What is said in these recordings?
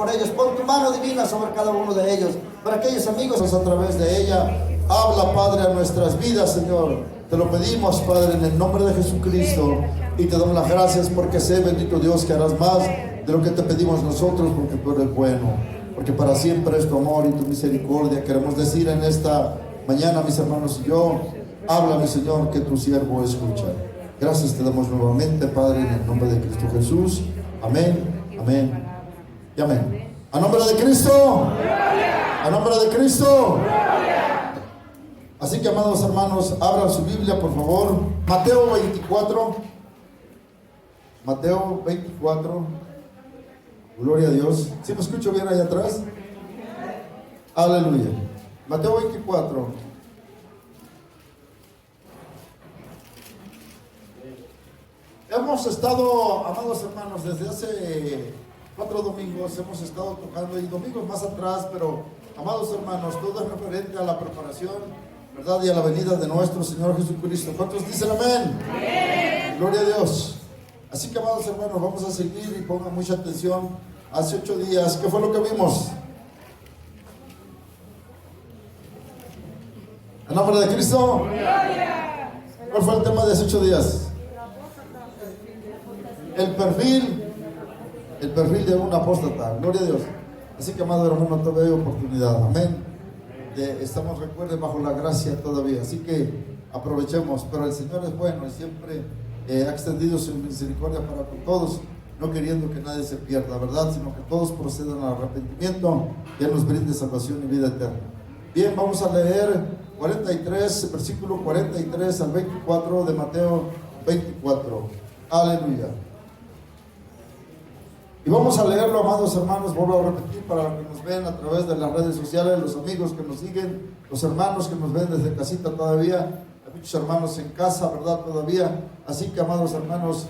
por ellos. Pon tu mano divina sobre cada uno de ellos. Para aquellos amigos a través de ella. Habla, Padre, a nuestras vidas, Señor. Te lo pedimos, Padre, en el nombre de Jesucristo. Y te damos las gracias porque sé, bendito Dios, que harás más de lo que te pedimos nosotros, porque tú eres bueno. Porque para siempre es tu amor y tu misericordia. Queremos decir en esta mañana, mis hermanos y yo, habla, mi Señor, que tu siervo escucha. Gracias te damos nuevamente, Padre, en el nombre de Cristo Jesús. Amén, amén y amén. A nombre de Cristo. A nombre de Cristo. Así que, amados hermanos, abran su Biblia, por favor. Mateo 24. Mateo 24. Gloria a Dios. ¿Sí me escucho bien allá atrás? Aleluya. Mateo 24. Hemos estado, amados hermanos, desde hace 4 domingos hemos estado tocando, y domingos más atrás, pero, amados hermanos, todo es referente a la preparación, ¿verdad? Y a la venida de nuestro Señor Jesucristo. ¿Cuántos dicen amén? Amén. Gloria a Dios. Así que, amados hermanos, vamos a seguir y pongan mucha atención. Hace 8 días, ¿qué fue lo que vimos? ¿En nombre de Cristo? ¿Cuál fue el tema de hace 8 días? El perfil de un apóstata. Gloria a Dios. Así que, amado hermano, todavía hay oportunidad. Amén. Estamos, recuerden, bajo la gracia todavía. Así que aprovechemos. Pero el Señor es bueno y siempre ha extendido su misericordia para con todos, no queriendo que nadie se pierda, ¿verdad? Sino que todos procedan al arrepentimiento y Él nos brinde salvación y vida eterna. Bien, vamos a leer 43, versículo 43 al 24 de Mateo 24. Aleluya. Y vamos a leerlo, amados hermanos, vuelvo a repetir para los que nos ven a través de las redes sociales, los amigos que nos siguen, los hermanos que nos ven desde casita todavía, hay muchos hermanos en casa, ¿verdad? Todavía. Así que, amados hermanos,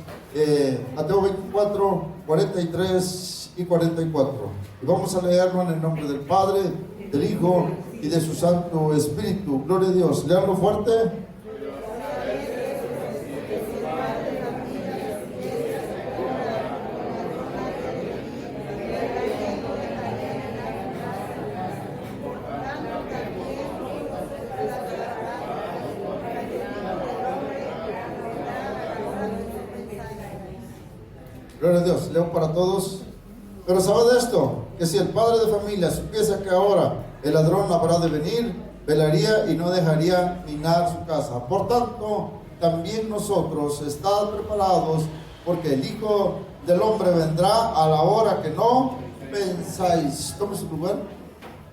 Mateo 24, 43 y 44. Y vamos a leerlo en el nombre del Padre, del Hijo y de su Santo Espíritu. Gloria a Dios. Leanlo fuerte. Gloria a Dios, leo para todos. Pero sabed esto, que si el padre de familia supiese que ahora el ladrón habrá de venir, velaría y no dejaría minar su casa. Por tanto, también nosotros estad preparados, porque el Hijo del Hombre vendrá a la hora que no pensáis. Tomen su lugar,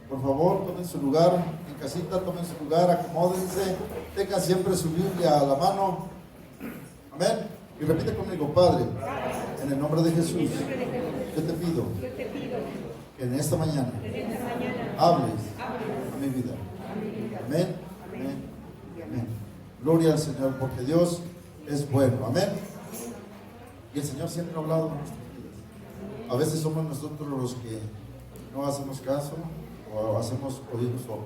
por favor, tomen su lugar en casita, tomen su lugar, acomódense, tengan siempre su Biblia a la mano. Amén. Y repite conmigo: Padre, en el nombre de Jesús, yo te pido que en esta mañana hables a mi vida. Amén, amén, amén. Gloria al Señor, porque Dios es bueno. Amén. Y el Señor siempre ha hablado en nuestras vidas. A veces somos nosotros los que no hacemos caso o hacemos oídos sordos.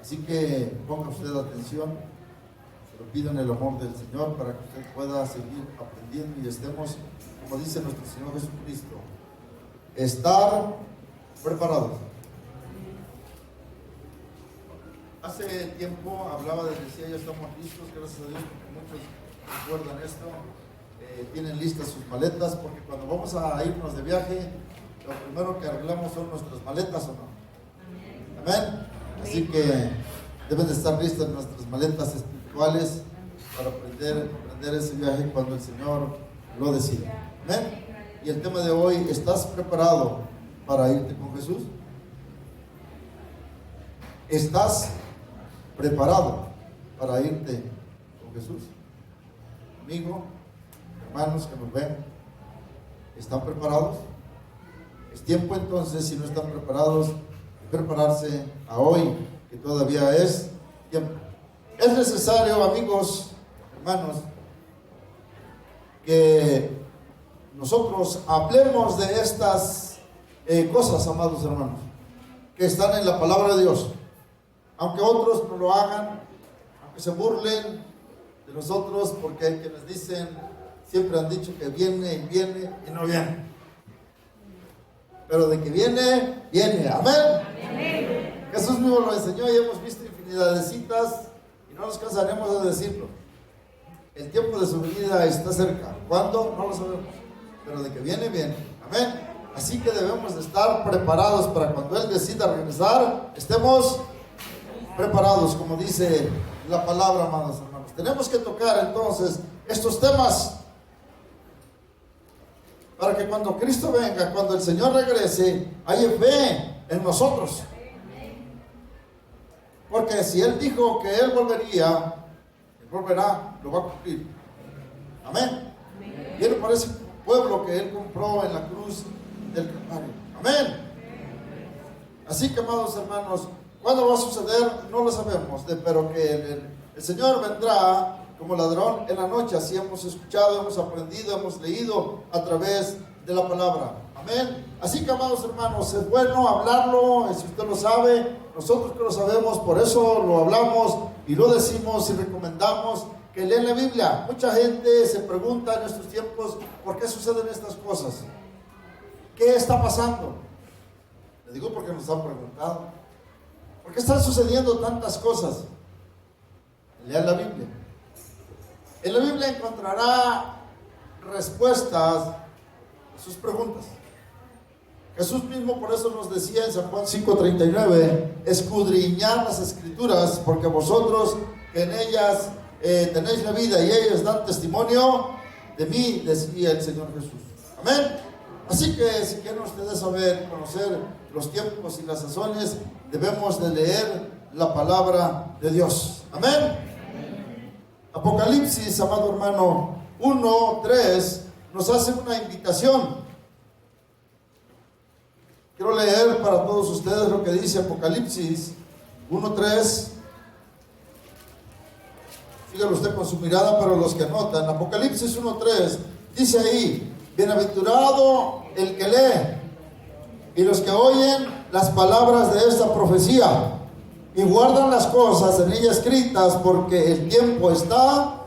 Así que ponga usted atención. Lo pido en el amor del Señor para que usted pueda seguir aprendiendo y estemos, como dice nuestro Señor Jesucristo, estar preparados. Hace tiempo hablaba de decía, ya estamos listos, gracias a Dios, porque muchos recuerdan esto, tienen listas sus maletas, porque cuando vamos a irnos de viaje, lo primero que arreglamos son nuestras maletas, ¿o no? Amén. Así que deben de estar listas nuestras maletas espirituales para aprender ese viaje cuando el Señor lo decida. Amén. Y el tema de hoy: ¿estás preparado para irte con Jesús? ¿Estás preparado para irte con Jesús? Amigo, hermanos que nos ven, ¿están preparados? Es tiempo entonces, si no están preparados, de prepararse a hoy, que todavía es tiempo. Es necesario, amigos, hermanos, que nosotros hablemos de estas cosas, amados hermanos, que están en la palabra de Dios. Aunque otros no lo hagan, aunque se burlen de nosotros, porque hay quienes dicen, siempre han dicho que viene y viene y no viene. pero de que viene, viene. Amén. Jesús mismo lo enseñó y hemos visto infinidad de citas y no nos cansaremos de decirlo. El tiempo de su venida está cerca. ¿Cuándo? No lo sabemos, pero de que viene, viene. Amén. Así que debemos de estar preparados para cuando Él decida regresar, estemos preparados, como dice la palabra, amados hermanos. Tenemos que tocar entonces estos temas para que cuando Cristo venga, cuando el Señor regrese, haya fe en nosotros. Porque si Él dijo que Él volvería, Él volverá, lo va a cumplir. Amén. Viene para ese pueblo que Él compró en la cruz del Calvario. Amén. Así que, amados hermanos, ¿cuándo va a suceder? No lo sabemos, pero que el Señor vendrá como ladrón en la noche. Así hemos escuchado, hemos aprendido, hemos leído a través de la palabra. Amén. Así que, amados hermanos, es bueno hablarlo, si usted lo sabe, nosotros que lo sabemos, por eso lo hablamos y lo decimos y recomendamos que lean la Biblia. Mucha gente se pregunta en estos tiempos, ¿por qué suceden estas cosas? ¿Qué está pasando? Le digo porque nos han preguntado. ¿Por qué están sucediendo tantas cosas? Lean la Biblia. En la Biblia encontrará respuestas a sus preguntas. Jesús mismo por eso nos decía en San Juan 5:39, escudriñad las Escrituras, porque vosotros que en ellas tenéis la vida y ellas dan testimonio de mí, decía el Señor Jesús. Amén. Así que si quieren ustedes saber, conocer los tiempos y las sazones, debemos de leer la palabra de Dios. Amén. Apocalipsis, amado hermano, 1:3 nos hace una invitación. Quiero leer para todos ustedes lo que dice Apocalipsis 1:3. Sígalo usted con su mirada para los que anotan. Apocalipsis 1:3 dice ahí: bienaventurado el que lee y los que oyen las palabras de esta profecía y guardan las cosas en ella escritas, porque el tiempo está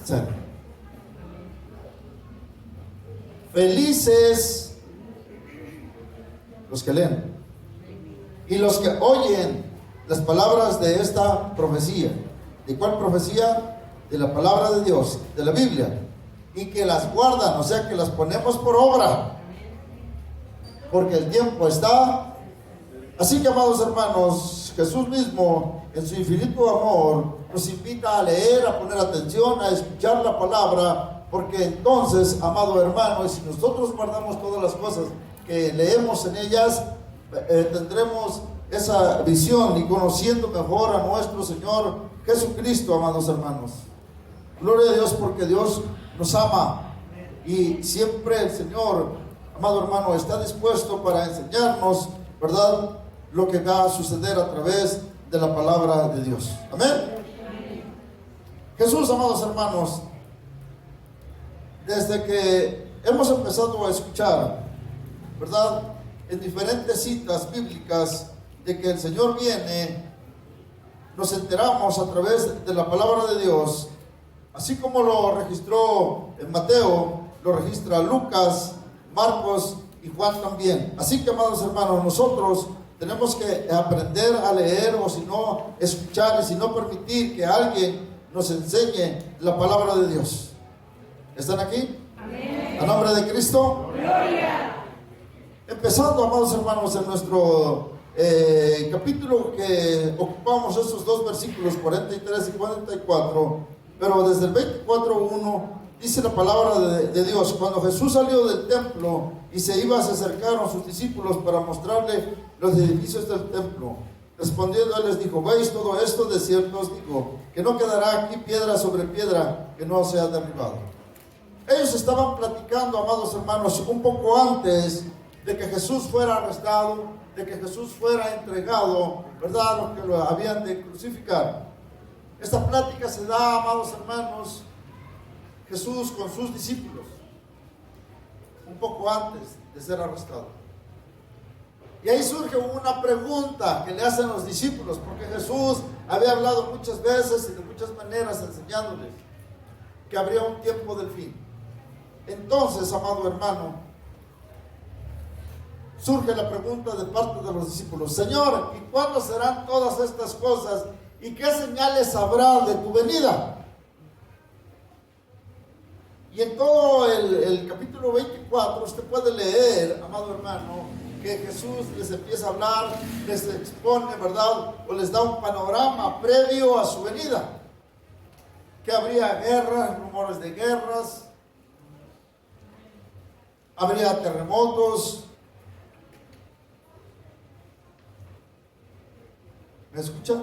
cerca. Felices los que leen y los que oyen las palabras de esta profecía. ¿De cuál profecía? De la palabra de Dios, de la Biblia. Y que las guardan, o sea que las ponemos por obra, porque el tiempo está. Así que, amados hermanos, Jesús mismo en su infinito amor nos invita a leer, a poner atención, a escuchar la palabra, porque entonces, amado hermano, y si nosotros guardamos todas las cosas que leemos en ellas, tendremos esa visión y conociendo mejor a nuestro Señor Jesucristo, amados hermanos. Gloria a Dios, porque Dios nos ama y siempre el Señor, amado hermano, está dispuesto para enseñarnos, ¿verdad?, lo que va a suceder a través de la palabra de Dios. Amén. Jesús, amados hermanos, desde que hemos empezado a escuchar, ¿verdad?, en diferentes citas bíblicas de que el Señor viene, nos enteramos a través de la palabra de Dios. Así como lo registró en Mateo, lo registra Lucas, Marcos y Juan también. Así que, amados hermanos, nosotros tenemos que aprender a leer, o si no, escuchar, y si no, permitir que alguien nos enseñe la palabra de Dios. ¿Están aquí? Amén. A nombre de Cristo. Gloria. Empezando, amados hermanos, en nuestro capítulo que ocupamos esos dos versículos 43 y 44. Pero desde el 24:1 dice la palabra de Dios: cuando Jesús salió del templo y se iba, se acercaron sus discípulos para mostrarle los edificios del templo. Respondiendo, él les dijo: ¿veis todo esto? De cierto os digo que no quedará aquí piedra sobre piedra que no sea derribado. Ellos estaban platicando, amados hermanos, un poco antes de que Jesús fuera arrestado, de que Jesús fuera entregado, ¿verdad?, lo que lo habían de crucificar. Esta plática se da, amados hermanos, Jesús con sus discípulos, un poco antes de ser arrestado. Y ahí surge una pregunta que le hacen los discípulos, porque Jesús había hablado muchas veces y de muchas maneras enseñándoles que habría un tiempo del fin. Entonces, amado hermano, surge la pregunta de parte de los discípulos: Señor, ¿y cuándo serán todas estas cosas? ¿Y qué señales habrá de tu venida? Y en todo el capítulo 24 usted puede leer, amado hermano, que Jesús les empieza a hablar, les expone, ¿verdad? O les da un panorama previo a su venida. Que habría guerras, rumores de guerras, habría terremotos. ¿Me escucha?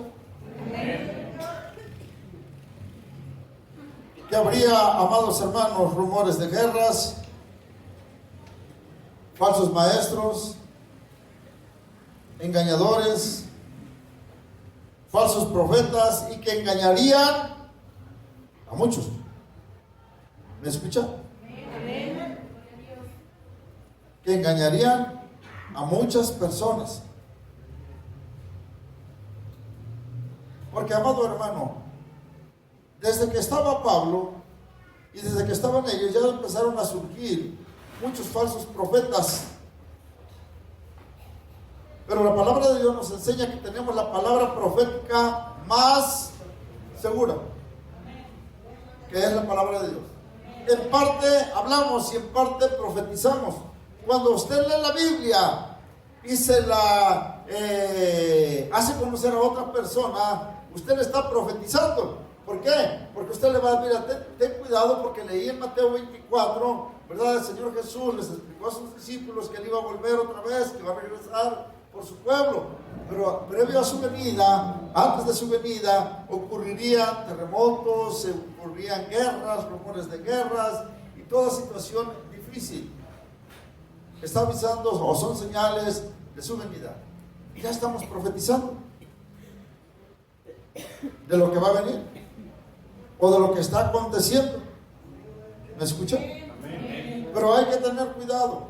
Que habría, amados hermanos, rumores de guerras, falsos maestros, engañadores, falsos profetas, y que engañarían a muchos. ¿Me escucha? Que engañarían a muchas personas. Porque, amado hermano, desde que estaba Pablo y desde que estaban ellos, ya empezaron a surgir muchos falsos profetas. Pero la palabra de Dios nos enseña que tenemos la palabra profética más segura, que es la palabra de Dios. En parte hablamos y en parte profetizamos. Cuando usted lee la Biblia y se la hace conocer a otra persona, usted le está profetizando. ¿Por qué? Porque usted le va a decir: mira, ten cuidado, porque leí en Mateo 24, ¿verdad? El Señor Jesús les explicó a sus discípulos que Él iba a volver otra vez, que iba a regresar por su pueblo. Pero previo a su venida, antes de su venida, ocurrirían terremotos, ocurrirían guerras, rumores de guerras y toda situación difícil. Está avisando, o son señales de su venida. Y ya estamos profetizando de lo que va a venir o de lo que está aconteciendo. ¿Me escucha? Pero hay que tener cuidado,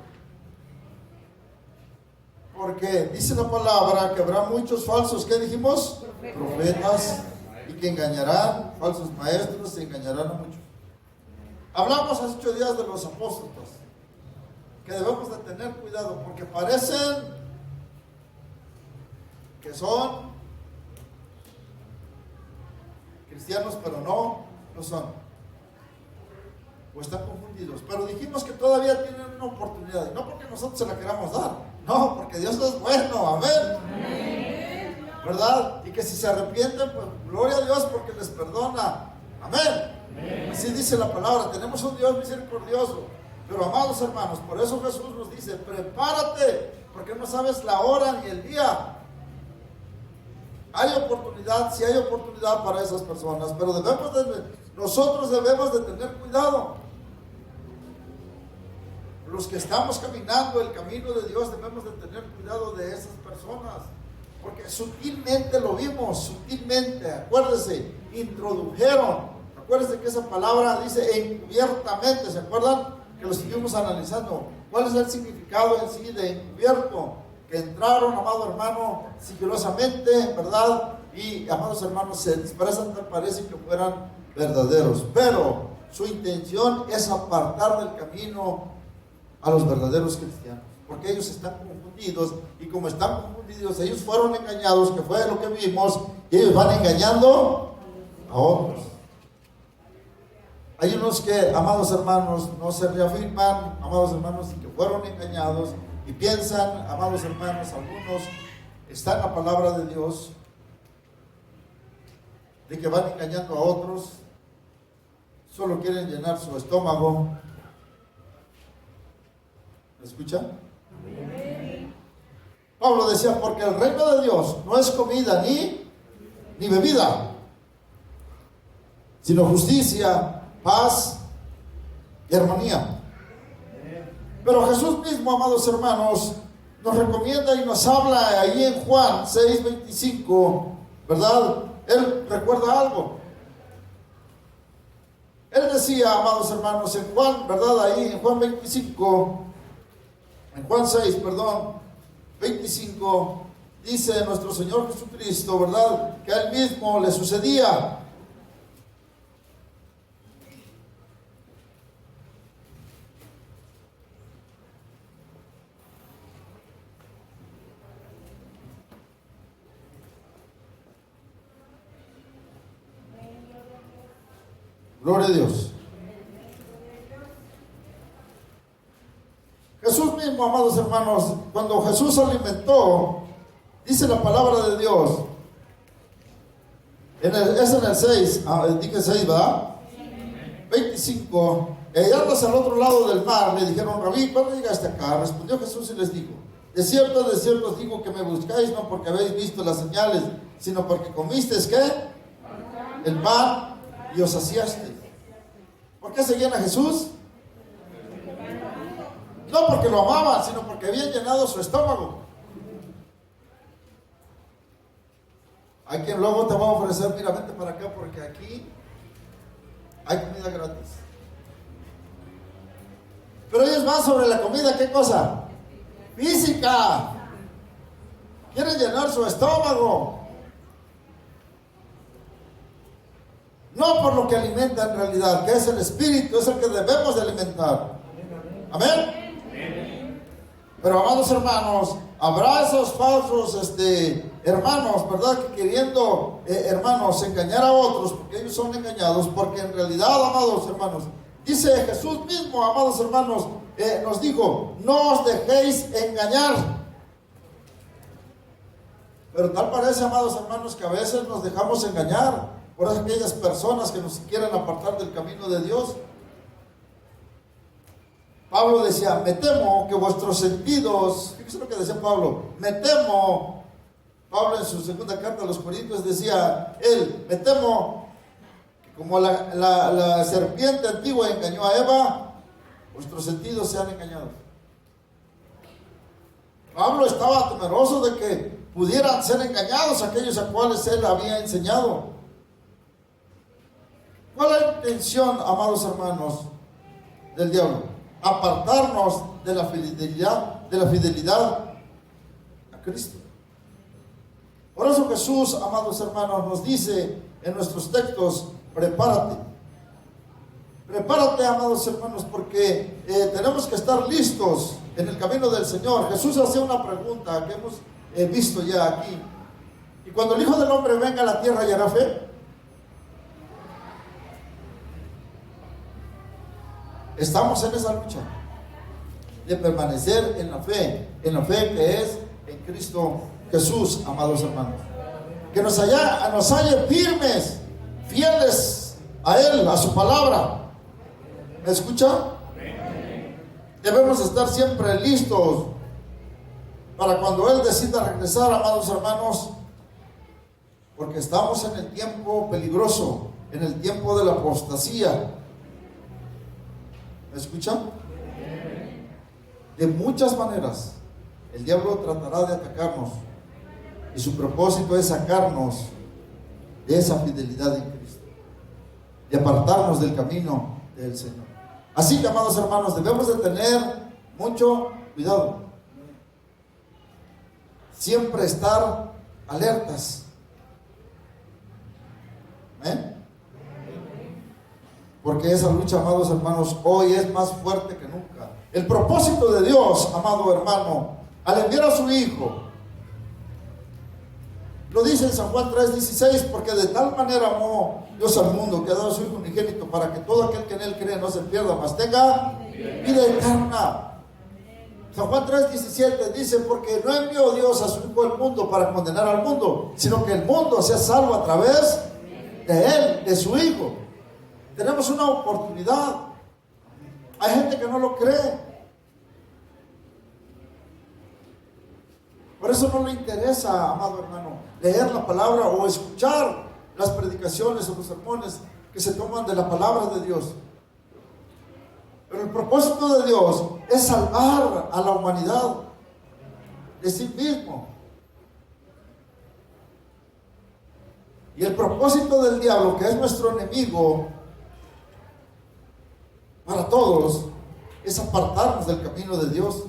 porque dice la palabra que habrá muchos falsos, ¿qué dijimos? Profetas, y que engañarán, falsos maestros, y engañarán a muchos. Hablamos hace 8 días de los apóstoles, que debemos de tener cuidado, porque parecen que son cristianos, pero no son, o están confundidos. Pero dijimos que todavía tienen una oportunidad, y no porque nosotros se la queramos dar, no, porque Dios es bueno, amén, ¿verdad? Y que si se arrepienten, pues gloria a Dios, porque les perdona, amén. Así dice la palabra, tenemos un Dios misericordioso. Pero, amados hermanos, por eso Jesús nos dice: prepárate, porque no sabes la hora ni el día. Hay oportunidad, sí hay oportunidad para esas personas, pero nosotros debemos de tener cuidado. Los que estamos caminando el camino de Dios debemos de tener cuidado de esas personas, porque sutilmente lo vimos, sutilmente, acuérdense, introdujeron, acuérdense que esa palabra dice encubiertamente, ¿se acuerdan? Que lo estuvimos analizando. ¿Cuál es el significado en sí de encubierto? Que entraron, amado hermano, sigilosamente, ¿verdad? Y, amados hermanos, se expresan, tal parece que fueran verdaderos, pero su intención es apartar del camino a los verdaderos cristianos, porque ellos están confundidos, y como están confundidos, ellos fueron engañados, que fue lo que vimos, y ellos van engañando a otros. Hay unos que, amados hermanos, no se reafirman, amados hermanos, y que fueron engañados, y piensan, amados hermanos, algunos están en la palabra de Dios, de que van engañando a otros, solo quieren llenar su estómago. ¿Me escuchan? Pablo decía: porque el reino de Dios no es comida ni bebida, sino justicia, paz y armonía. Pero Jesús mismo, amados hermanos, nos recomienda y nos habla ahí en Juan 6:25, ¿verdad? Él recuerda algo. Él decía, amados hermanos, en Juan, ¿verdad? Ahí en Juan 25, en Juan 6, perdón, 25, dice nuestro Señor Jesucristo, ¿verdad? Que a Él mismo le sucedía. Gloria a Dios. Jesús mismo, amados hermanos, cuando Jesús alimentó, dice la palabra de Dios, es en el 6, dije 6, ¿verdad? 25, hallándose al otro lado del mar, le dijeron: Rabí, ¿cuándo llegaste acá? Respondió Jesús y les dijo: de cierto os digo que me buscáis, no porque habéis visto las señales, sino porque comisteis, ¿qué? El pan y os saciasteis. ¿Por qué seguían a Jesús? No porque lo amaban, sino porque habían llenado su estómago. Hay quien luego te va a ofrecer: mira, vente para acá porque aquí hay comida gratis. Pero ellos van sobre la comida, ¿qué cosa? Física. Quieren llenar su estómago. No por lo que alimenta en realidad, que es el espíritu, es el que debemos de alimentar. Amén. Pero, amados hermanos, habrá esos falsos hermanos, ¿verdad? Que queriendo, hermanos, engañar a otros, porque ellos son engañados, porque en realidad, amados hermanos, dice Jesús mismo, amados hermanos, nos dijo: no os dejéis engañar. Pero tal parece, amados hermanos, que a veces nos dejamos engañar por aquellas personas que nos quieren apartar del camino de Dios. Pablo decía: me temo que vuestros sentidos, fíjese lo que decía Pablo, me temo, Pablo en su segunda carta a los Corintios decía, me temo que como la serpiente antigua engañó a Eva, vuestros sentidos se han engañado. Pablo estaba temeroso de que pudieran ser engañados aquellos a cuales él había enseñado. ¿Cuál es la intención, amados hermanos, del diablo? Apartarnos de la fidelidad a Cristo. Por eso Jesús, amados hermanos, nos dice en nuestros textos: prepárate. Prepárate, amados hermanos, porque tenemos que estar listos en el camino del Señor. Jesús hacía una pregunta que hemos visto ya aquí: y cuando el Hijo del Hombre venga a la tierra, ¿hallará fe? Estamos en esa lucha de permanecer en la fe que es en Cristo Jesús, amados hermanos. Que nos halle firmes, fieles a Él, a su palabra. ¿Me escucha? Debemos estar siempre listos para cuando Él decida regresar, amados hermanos, porque estamos en el tiempo peligroso, en el tiempo de la apostasía. ¿Me escuchan? De muchas maneras el diablo tratará de atacarnos, y su propósito es sacarnos de esa fidelidad en Cristo, de apartarnos del camino del Señor. Así que, amados hermanos, debemos de tener mucho cuidado, siempre estar alertas. ¿Amén? Porque esa lucha, amados hermanos, hoy es más fuerte que nunca. El propósito de Dios, amado hermano, al enviar a su Hijo, lo dice en San Juan 3:16, porque de tal manera amó Dios al mundo, que ha dado a su Hijo unigénito, para que todo aquel que en Él cree no se pierda, mas tenga vida eterna. San Juan 3:17 dice: porque no envió Dios a su Hijo al mundo para condenar al mundo, sino que el mundo sea salvo a través de Él, de su Hijo. Tenemos una oportunidad. Hay gente que no lo cree. Por eso no le interesa, amado hermano, leer la palabra o escuchar las predicaciones o los sermones que se toman de la palabra de Dios. Pero el propósito de Dios es salvar a la humanidad de sí mismo. Y el propósito del diablo, que es nuestro enemigo para todos, es apartarnos del camino de Dios.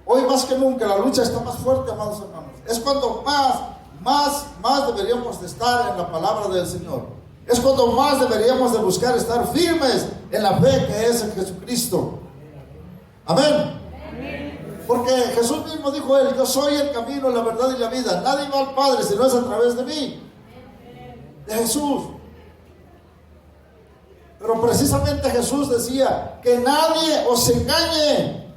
Hoy más que nunca la lucha está más fuerte, amados hermanos. Es cuando más deberíamos de estar en la palabra del Señor. Es cuando más deberíamos de buscar estar firmes en la fe que es en Jesucristo. Amén. Porque Jesús mismo dijo Él: yo soy el camino, la verdad y la vida. Nadie va al Padre si no es a través de mí, de Jesús. Pero precisamente Jesús decía, que nadie os engañe.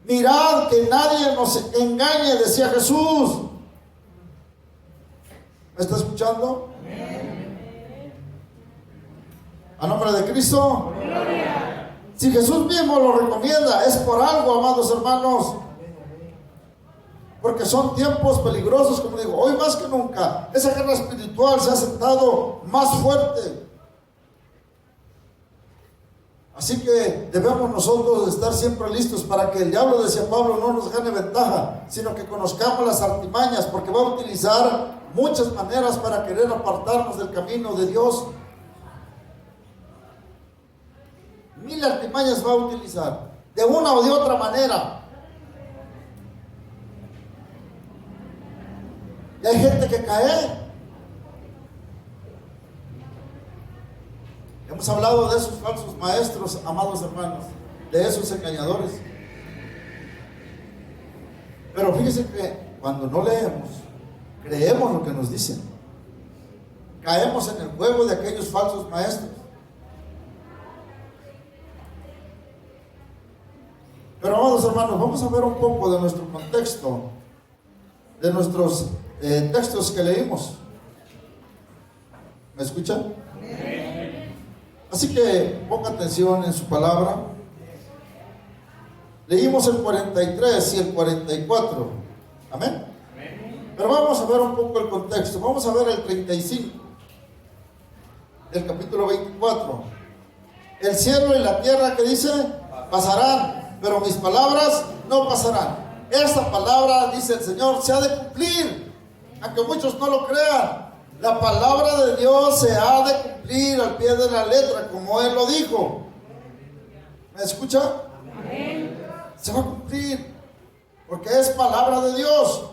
Mirad que nadie nos engañe, decía Jesús. ¿Me está escuchando? A nombre de Cristo. Gloria. Si Jesús mismo lo recomienda, es por algo, amados hermanos. Porque son tiempos peligrosos, como digo, hoy más que nunca. Esa guerra espiritual se ha sentado más fuerte. Así que debemos nosotros estar siempre listos para que el diablo, decía Pablo, no nos gane ventaja, sino que conozcamos las artimañas, porque va a utilizar muchas maneras para querer apartarnos del camino de Dios. 1000 artimañas va a utilizar, de una o de otra manera. Y hay gente que cae. Hemos hablado de esos falsos maestros, amados hermanos, de esos engañadores. Pero fíjense que cuando no leemos, creemos lo que nos dicen. Caemos en el juego de aquellos falsos maestros. Pero amados hermanos, vamos a ver un poco de nuestro contexto, de nuestros textos que leímos. ¿Me escuchan? Así que ponga atención en su palabra. Leímos el 43 y el 44. Amén. Pero vamos a ver un poco el contexto. Vamos a ver el 35 del capítulo 24. El cielo y la tierra, que dice, pasarán, pero mis palabras no pasarán. Esta palabra, dice el Señor, se ha de cumplir, aunque muchos no lo crean. La palabra de Dios se ha de cumplir al pie de la letra, como Él lo dijo. ¿Me escucha? Amén. Se va a cumplir, porque es palabra de Dios.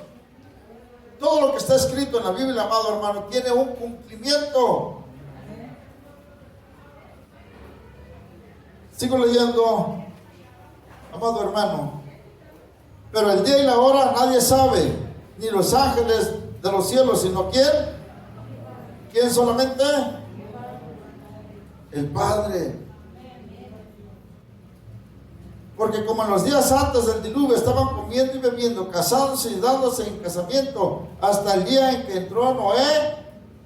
Todo lo que está escrito en la Biblia, amado hermano, tiene un cumplimiento. Sigo leyendo, amado hermano. Pero el día y la hora nadie sabe, ni los ángeles de los cielos, sino ¿quién? ¿Quién solamente? El Padre. Porque como en los días antes del diluvio estaban comiendo y bebiendo, casándose y dándose en casamiento, hasta el día en que entró Noé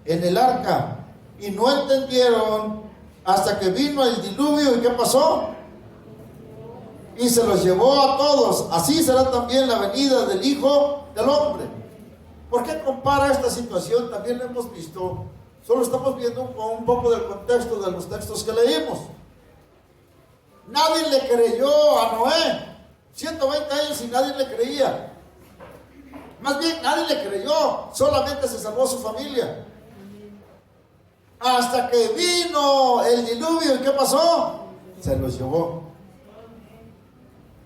en el arca, y no entendieron hasta que vino el diluvio. ¿Y qué pasó? Y se los llevó a todos. Así será también la venida del Hijo del Hombre. ¿Por qué compara esta situación? También lo hemos visto. Solo estamos viendo un poco del contexto de los textos que leímos. Nadie le creyó a Noé. 120 años y nadie le creía. Más bien, nadie le creyó. Solamente se salvó su familia. Hasta que vino el diluvio. ¿Y qué pasó? Se los llevó.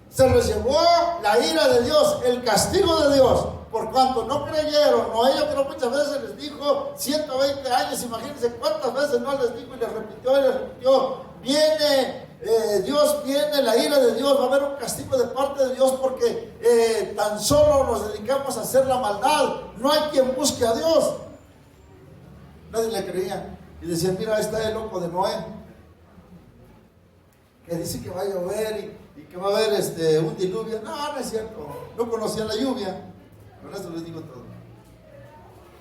Se los llevó la ira de Dios, el castigo de Dios. Por cuanto no creyeron. Noé, yo creo muchas veces les dijo, 120 años, imagínense cuántas veces no les dijo y les repitió y les repitió. Viene Dios, viene la ira de Dios, va a haber un castigo de parte de Dios porque tan solo nos dedicamos a hacer la maldad. No hay quien busque a Dios. Nadie le creía. Y decían, mira, ahí está el loco de Noé, que dice que va a llover y que va a haber un diluvio. No, no es cierto. No conocía la lluvia. Con eso les digo todo.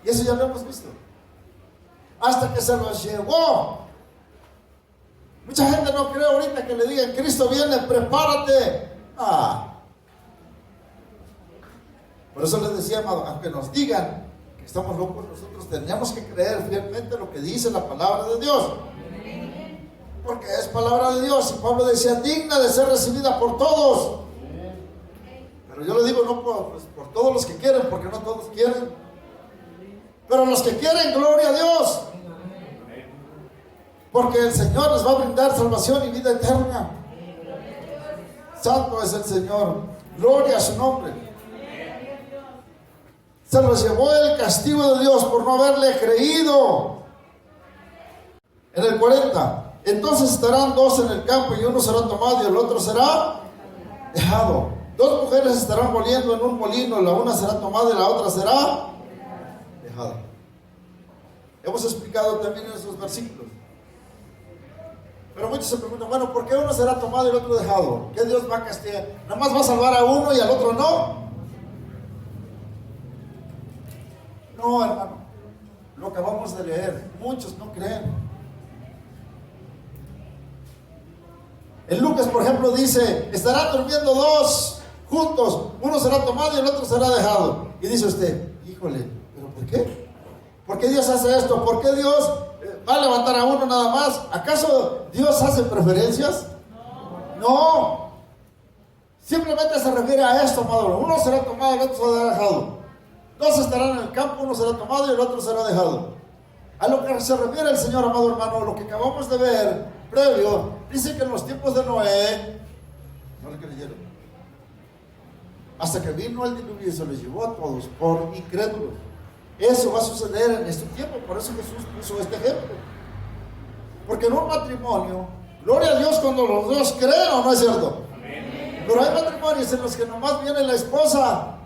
Y eso ya lo hemos visto. Hasta que se los llevó. Mucha gente no cree ahorita que le digan, Cristo viene, prepárate. Por eso les decía, amado, aunque nos digan que estamos locos, nosotros tenemos que creer fielmente lo que dice la palabra de Dios. Porque es palabra de Dios. Y Pablo decía, digna de ser recibida por todos. Pero yo le digo, no por todos los que quieren, porque no todos quieren. Pero los que quieren, gloria a Dios. Porque el Señor les va a brindar salvación y vida eterna. Santo es el Señor. Gloria a su nombre. Se los llevó el castigo de Dios por no haberle creído. En el 40. Entonces estarán dos en el campo y uno será tomado y el otro será dejado. Dos mujeres estarán moliendo en un molino, la una será tomada y la otra será dejada. Hemos explicado también en esos versículos Pero muchos se preguntan, bueno, ¿por qué uno será tomado y el otro dejado? ¿Qué Dios va a castigar? ¿Nada más va a salvar a uno y al otro no? No, hermano. Lo acabamos de leer. Muchos no creen. En Lucas, por ejemplo, dice, estarán durmiendo dos juntos. Uno será tomado y el otro será dejado. Y dice usted, híjole, ¿pero por qué? ¿Por qué Dios hace esto? ¿Por qué Dios va a levantar a uno nada más? ¿Acaso Dios hace preferencias? No. Simplemente se refiere a esto, amado. Uno será tomado y el otro será dejado. Dos estarán en el campo, uno será tomado y el otro será dejado. A lo que se refiere el Señor, amado hermano, lo que acabamos de ver previo, dice que en los tiempos de Noé no le creyeron. Hasta que vino el diluvio y se los llevó a todos por incrédulos. Eso va a suceder en este tiempo, por eso Jesús puso este ejemplo. Porque en un matrimonio, gloria a Dios cuando los dos creen, ¿o no es cierto? Amén. Pero hay matrimonios en los que nomás viene la esposa.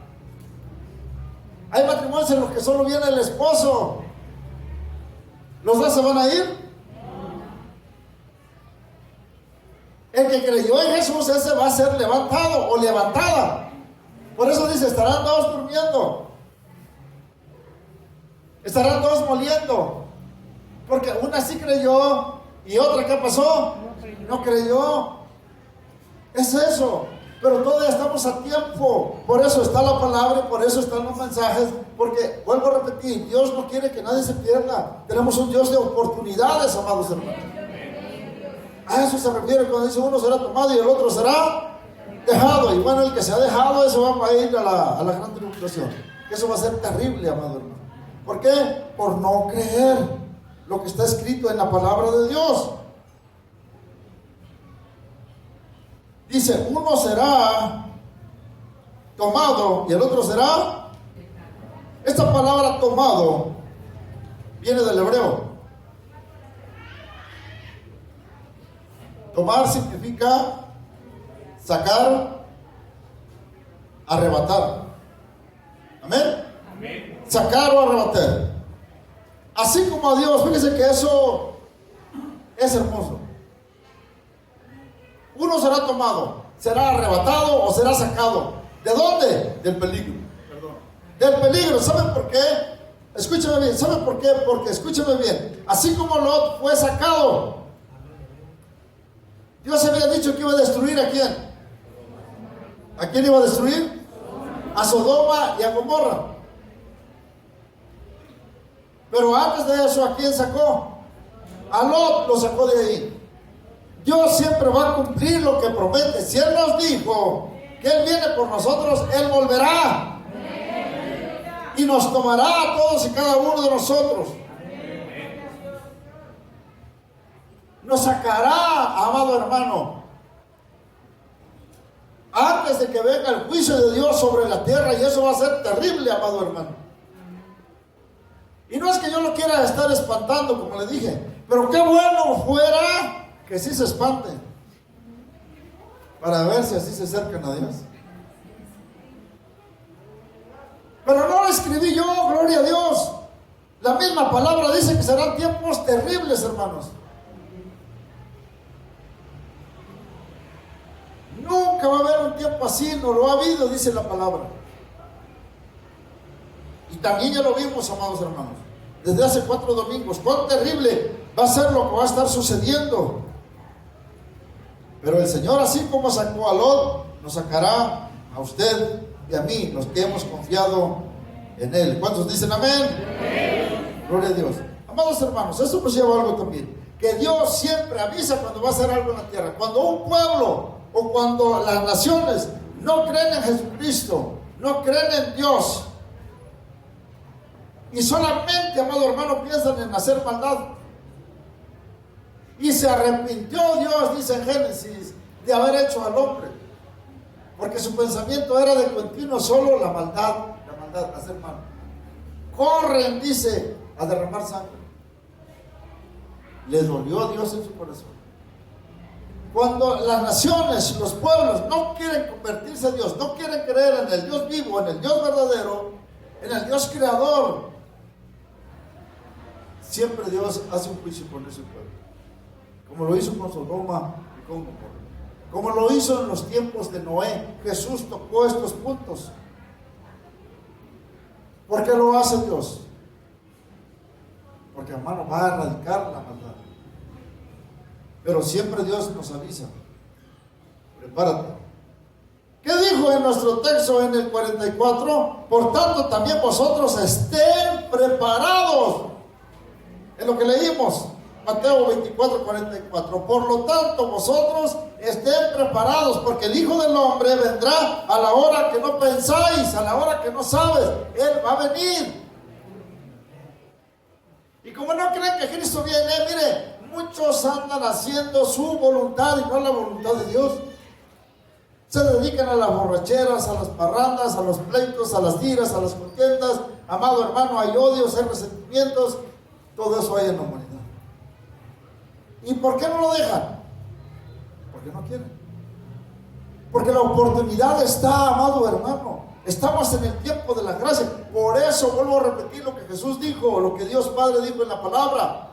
Hay matrimonios en los que solo viene el esposo. ¿Los dos se van a ir? El que creyó en Jesús, ese va a ser levantado o levantada. Por eso dice, estarán dos durmiendo. Estarán dos moliendo. Porque una sí creyó y otra, ¿qué pasó? No creyó. Es eso. Pero todavía estamos a tiempo. Por eso está la palabra y por eso están los mensajes. Porque, vuelvo a repetir, Dios no quiere que nadie se pierda. Tenemos un Dios de oportunidades, amados hermanos. A eso se refiere cuando dice uno será tomado y el otro será dejado. Y bueno, el que se ha dejado, eso va a ir a la gran tribulación. Eso va a ser terrible, amado hermano. ¿Por qué? Por no creer lo que está escrito en la palabra de Dios. Dice, uno será tomado y el otro será. Esta palabra tomado viene del hebreo. Tomar significa sacar, arrebatar. Amén. Amén. Sacar o arrebatar. Así como a Dios, fíjense que eso es hermoso. Uno será tomado, será arrebatado o será sacado. ¿De dónde? Del peligro. Perdón. Del peligro. ¿Saben por qué? Escúcheme bien. ¿Saben por qué? Porque escúcheme bien. Así como Lot fue sacado, Dios había dicho que iba a destruir ¿a quién? ¿A quién iba a destruir? A Sodoma y a Gomorra. Pero antes de eso, ¿a quién sacó? A Lot lo sacó de ahí. Dios siempre va a cumplir lo que promete. Si Él nos dijo que Él viene por nosotros, Él volverá. Y nos tomará a todos y cada uno de nosotros. Nos sacará, amado hermano, antes de que venga el juicio de Dios sobre la tierra. Y eso va a ser terrible, amado hermano. Y no es que yo lo quiera estar espantando, como le dije, pero qué bueno fuera que sí se espanten, para ver si así se acercan a Dios. Pero no lo escribí yo, gloria a Dios. La misma palabra dice que serán tiempos terribles, hermanos. Nunca va a haber un tiempo así, no lo ha habido, dice la palabra. Y también ya lo vimos, amados hermanos, desde hace 4 domingos. Cuán terrible va a ser lo que va a estar sucediendo. Pero el Señor, así como sacó a Lot, nos sacará a usted y a mí, los que hemos confiado en Él. ¿Cuántos dicen amén? Amén. Gloria a Dios. Amados hermanos, esto nos lleva a algo también. Que Dios siempre avisa cuando va a hacer algo en la tierra. Cuando un pueblo o cuando las naciones no creen en Jesucristo, no creen en Dios, y solamente, amado hermano, piensan en hacer maldad. Y se arrepintió Dios, dice en Génesis, de haber hecho al hombre. Porque su pensamiento era de continuo solo la maldad, hacer mal. Corren, dice, a derramar sangre. Les dolió a Dios en su corazón. Cuando las naciones, los pueblos no quieren convertirse a Dios, no quieren creer en el Dios vivo, en el Dios verdadero, en el Dios creador, siempre Dios hace un juicio con ese pueblo. como lo hizo con Sodoma y con Gomorra, como lo hizo en los tiempos de Noé. Jesús tocó estos puntos. ¿Por qué lo hace Dios? Porque, hermano, va a erradicar la maldad. Pero siempre Dios nos avisa: prepárate. ¿Qué dijo en nuestro texto en el 44? Por tanto, también vosotros estén preparados. En lo que leímos, Mateo 24, 44. Por lo tanto, vosotros estén preparados, porque el Hijo del Hombre vendrá a la hora que no pensáis, a la hora que no sabes. Él va a venir. Y como no creen que Cristo viene, mire, muchos andan haciendo su voluntad y no la voluntad de Dios. Se dedican a las borracheras, a las parrandas, a los pleitos, a las tiras, a las contiendas. Amado hermano, hay odios, hay resentimientos. Todo eso hay en la humanidad. ¿Y por qué no lo dejan? Porque no quieren. Porque la oportunidad está, amado hermano. Estamos en el tiempo de la gracia. Por eso vuelvo a repetir lo que Jesús dijo, lo que Dios Padre dijo en la palabra.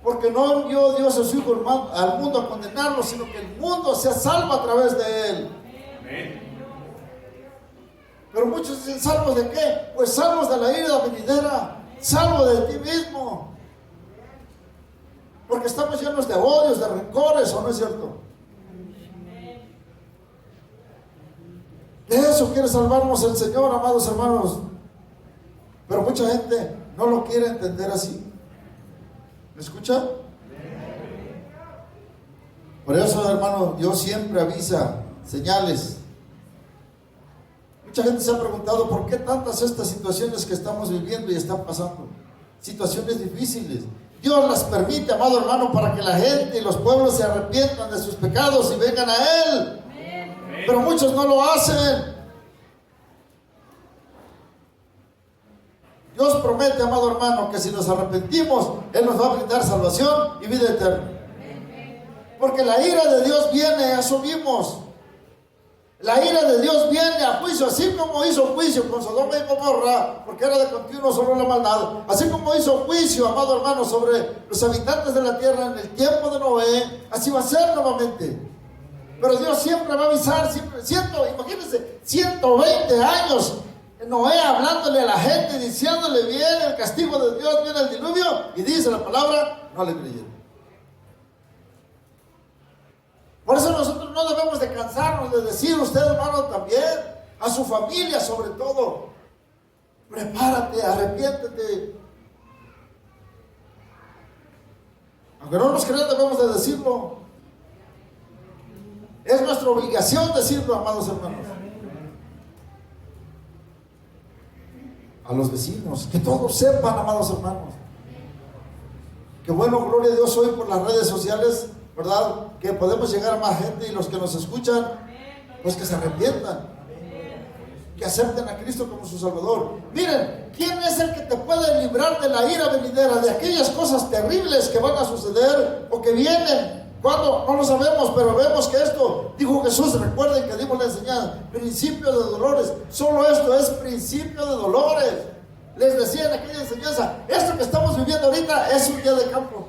Porque no envió Dios a su Hijo al mundo a condenarlo, sino que el mundo sea salvo a través de él. Amén. Pero muchos dicen: ¿salvos de qué? Pues salvos de la ira venidera, salvo de ti mismo. Porque estamos llenos de odios, de rencores, ¿o no es cierto? De eso quiere salvarnos el Señor, amados hermanos. Pero mucha gente no lo quiere entender así. ¿Me escucha? Por eso, hermano, Dios siempre avisa señales. Mucha gente se ha preguntado por qué tantas estas situaciones que estamos viviendo y están pasando. Situaciones difíciles. Dios las permite, amado hermano, para que la gente y los pueblos se arrepientan de sus pecados y vengan a Él. Pero muchos no lo hacen. Dios promete, amado hermano, que si nos arrepentimos, Él nos va a brindar salvación y vida eterna. Porque la ira de Dios viene, eso vimos. La ira de Dios viene a juicio, así como hizo juicio con Sodoma y Gomorra, porque era de continuo sobre la maldad. Así como hizo juicio, amado hermano, sobre los habitantes de la tierra en el tiempo de Noé, así va a ser nuevamente. Pero Dios siempre va a avisar, siempre, imagínense, 120 años Noé hablándole a la gente, diciéndole: viene el castigo de Dios, viene el diluvio, y dice la palabra, no le creyeron. Por eso nosotros no debemos de cansarnos de decir, usted hermano también, a su familia sobre todo: prepárate, arrepiéntete. Aunque no nos crean, debemos de decirlo. Es nuestra obligación decirlo, amados hermanos. A los vecinos, que todos sepan, amados hermanos. Que bueno, gloria a Dios, hoy por las redes sociales, ¿verdad?, que podemos llegar a más gente, y los que nos escuchan, pues que se arrepientan, que acepten a Cristo como su Salvador. Miren, ¿quién es el que te puede librar de la ira venidera, de aquellas cosas terribles que van a suceder o que vienen? ¿Cuándo? No lo sabemos, pero vemos que esto, dijo Jesús, recuerden que dimos la enseñanza, principio de dolores. Solo esto es principio de dolores. Les decía en aquella enseñanza, esto que estamos viviendo ahorita es un día de campo,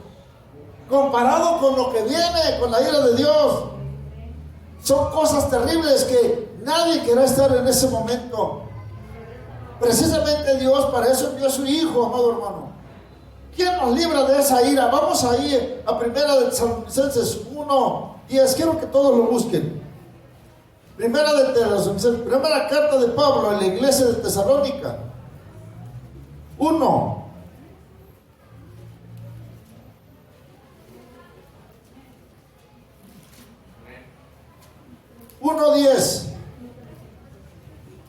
comparado con lo que viene, con la ira de Dios. Son cosas terribles que nadie querrá estar en ese momento. Precisamente Dios para eso envió a su Hijo, amado hermano. ¿Quién nos libra de esa ira? Vamos ahí a Primera de Tesalonicenses 1:10. Quiero que todos lo busquen. Primera de Tesalonicenses, primera carta de Pablo en la iglesia de Tesalónica. 1:10.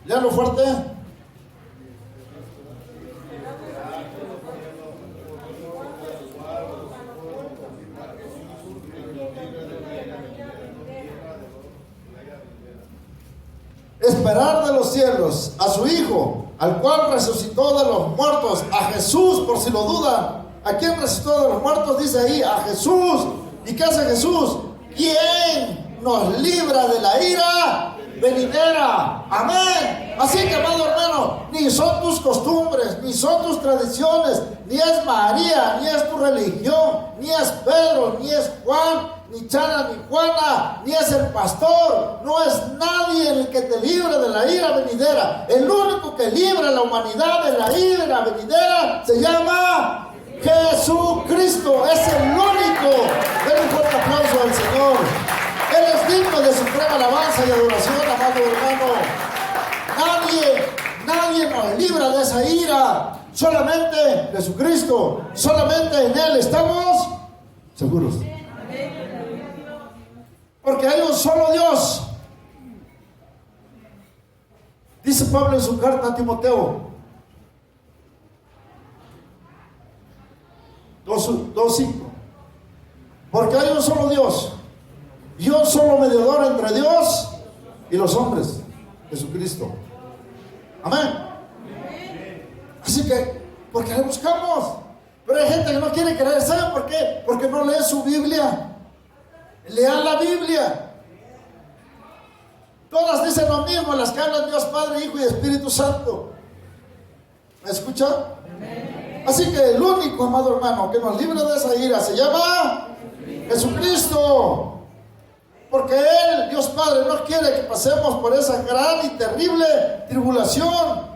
Léalo fuerte. Esperar de los cielos a su Hijo, al cual resucitó de los muertos, a Jesús, por si lo dudan. ¿A quién resucitó de los muertos? Dice ahí, a Jesús. ¿Y qué hace Jesús? ¿Quién nos libra de la ira venidera. Amén. Así que, amado hermano, ni son tus costumbres, ni son tus tradiciones, ni es María, ni es tu religión, ni es Pedro, ni es Juan, ni Chana, ni Juana, ni es el pastor. No es nadie el que te libre de la ira venidera. El único que libra a la humanidad de la ira venidera se llama Jesucristo. Es el único. Den un fuerte aplauso al Señor. Él es digno de suprema alabanza y adoración, amado hermano. Nadie nos libra de esa ira. Solamente Jesucristo. Solamente en Él estamos seguros. Porque hay un solo Dios. Dice Pablo en su carta a Timoteo 2:5. Porque hay un solo Dios y un solo mediador entre Dios y los hombres, Jesucristo. Amén. Así que, ¿por qué le buscamos? Pero hay gente que no quiere creer. ¿Saben por qué? Porque no lee su Biblia. Lean la Biblia. Todas dicen lo mismo, las que hablan Dios Padre, Hijo y Espíritu Santo. ¿Me escuchan? Así que el único, amado hermano, que nos libra de esa ira se llama Jesucristo. Porque Él, Dios Padre, no quiere que pasemos por esa gran y terrible tribulación.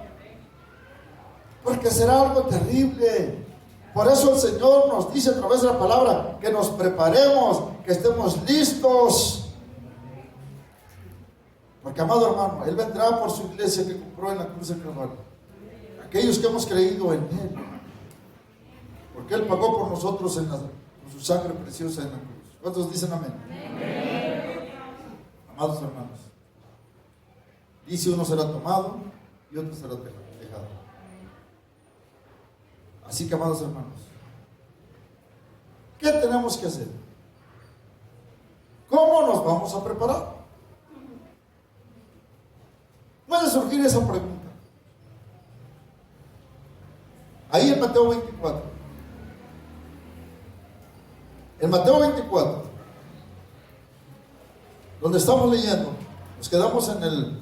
Porque será algo terrible. Por eso el Señor nos dice a través de la palabra que nos preparemos, que estemos listos. Porque, amado hermano, Él vendrá por su iglesia que compró en la cruz del Calvario. Aquellos que hemos creído en Él. Porque Él pagó por nosotros con su sangre preciosa en la cruz. ¿Cuántos dicen amén? Amén. Amados hermanos, dice uno será tomado y otro será dejado. Así que, amados hermanos, ¿qué tenemos que hacer? ¿Cómo nos vamos a preparar? Puede surgir esa pregunta. Ahí en Mateo 24. En Mateo 24, donde estamos leyendo, nos quedamos en el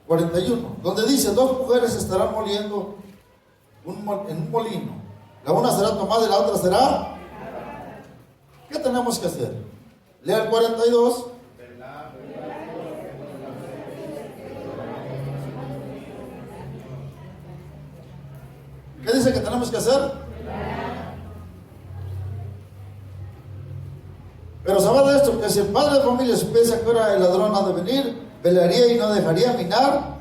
41, donde dice: dos mujeres estarán moliendo en un molino. La una será tomada y la otra será. ¿Qué tenemos que hacer? Lea el 42. ¿Qué dice que tenemos que hacer? Pero sabe de esto, que si el padre de familia supiese a qué hora el ladrón ha de venir, velaría y no dejaría minar.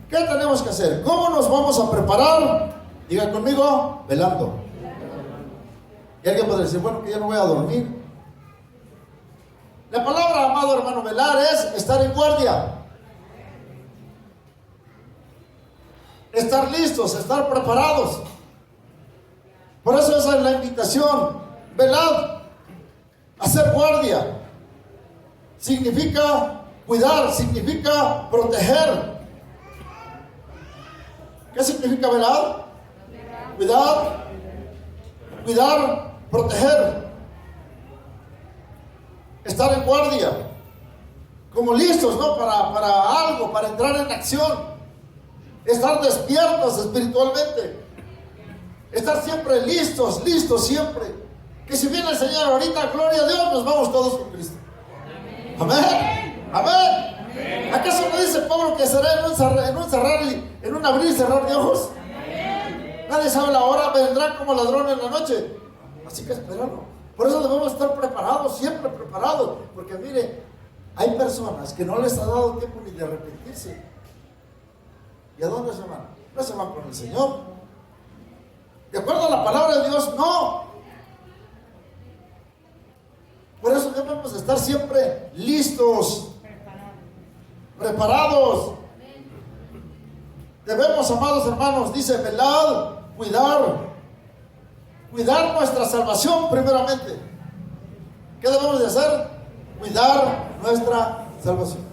¿Qué tenemos que hacer? ¿Cómo nos vamos a preparar? Digan conmigo, velando. Y alguien puede decir: bueno, que yo no voy a dormir. La palabra, amado hermano, velar es estar en guardia. Estar listos, estar preparados. Por eso esa es la invitación. Velad, hacer guardia. Significa cuidar, significa proteger. ¿Qué significa velar? Cuidar, proteger. Estar en guardia. Como listos, ¿no? Para algo, para entrar en acción. Estar despiertos espiritualmente. Estar siempre listos siempre. Que si viene el Señor ahorita, gloria a Dios, nos vamos todos con Cristo. Amén. Amén. ¿Acaso no dice Pablo que será en un abrir y cerrar de ojos? Nadie sabe la hora, vendrá como ladrón en la noche. Así que esperarlo. Por eso debemos estar preparados, siempre preparados. Porque mire, hay personas que no les ha dado tiempo ni de arrepentirse. ¿Y a dónde se van? No se van con el Señor. De acuerdo a la palabra de Dios, no. Por eso debemos estar siempre listos, preparados. Debemos, amados hermanos, dice, velad, cuidar nuestra salvación primeramente. ¿Qué debemos de hacer? Cuidar nuestra salvación.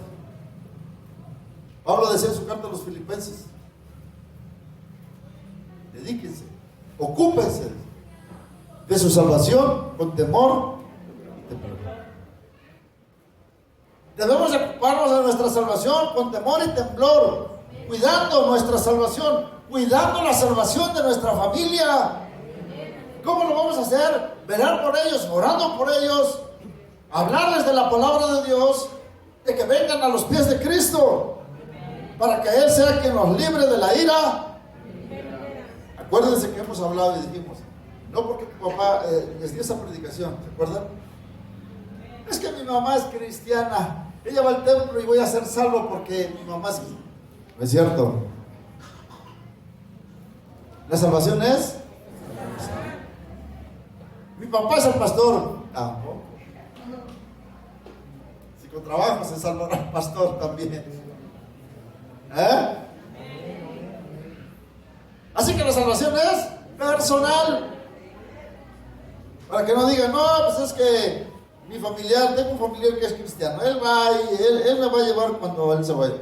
Pablo decía en su carta a los Filipenses: dedíquense, ocúpense de su salvación con temor y temor. Debemos de ocuparnos de nuestra salvación con temor y temblor, cuidando nuestra salvación, cuidando la salvación de nuestra familia. ¿Cómo lo vamos a hacer? Velar por ellos, orando por ellos, hablarles de la palabra de Dios, de que vengan a los pies de Cristo, para que Él sea quien nos libre de la ira. Acuérdense que hemos hablado y dijimos, no porque tu papá les dio esa predicación, ¿se acuerdan? Es que mi mamá es cristiana, ella va al templo y voy a ser salvo porque mi mamá es... No es cierto. La salvación es... Mi papá es el pastor. Tampoco. Si con trabajo se salvará el pastor también. Así que la salvación es personal. Para que no digan, no, pues es que mi familiar, tengo un familiar que es cristiano, él va y él me va a llevar cuando él se vaya.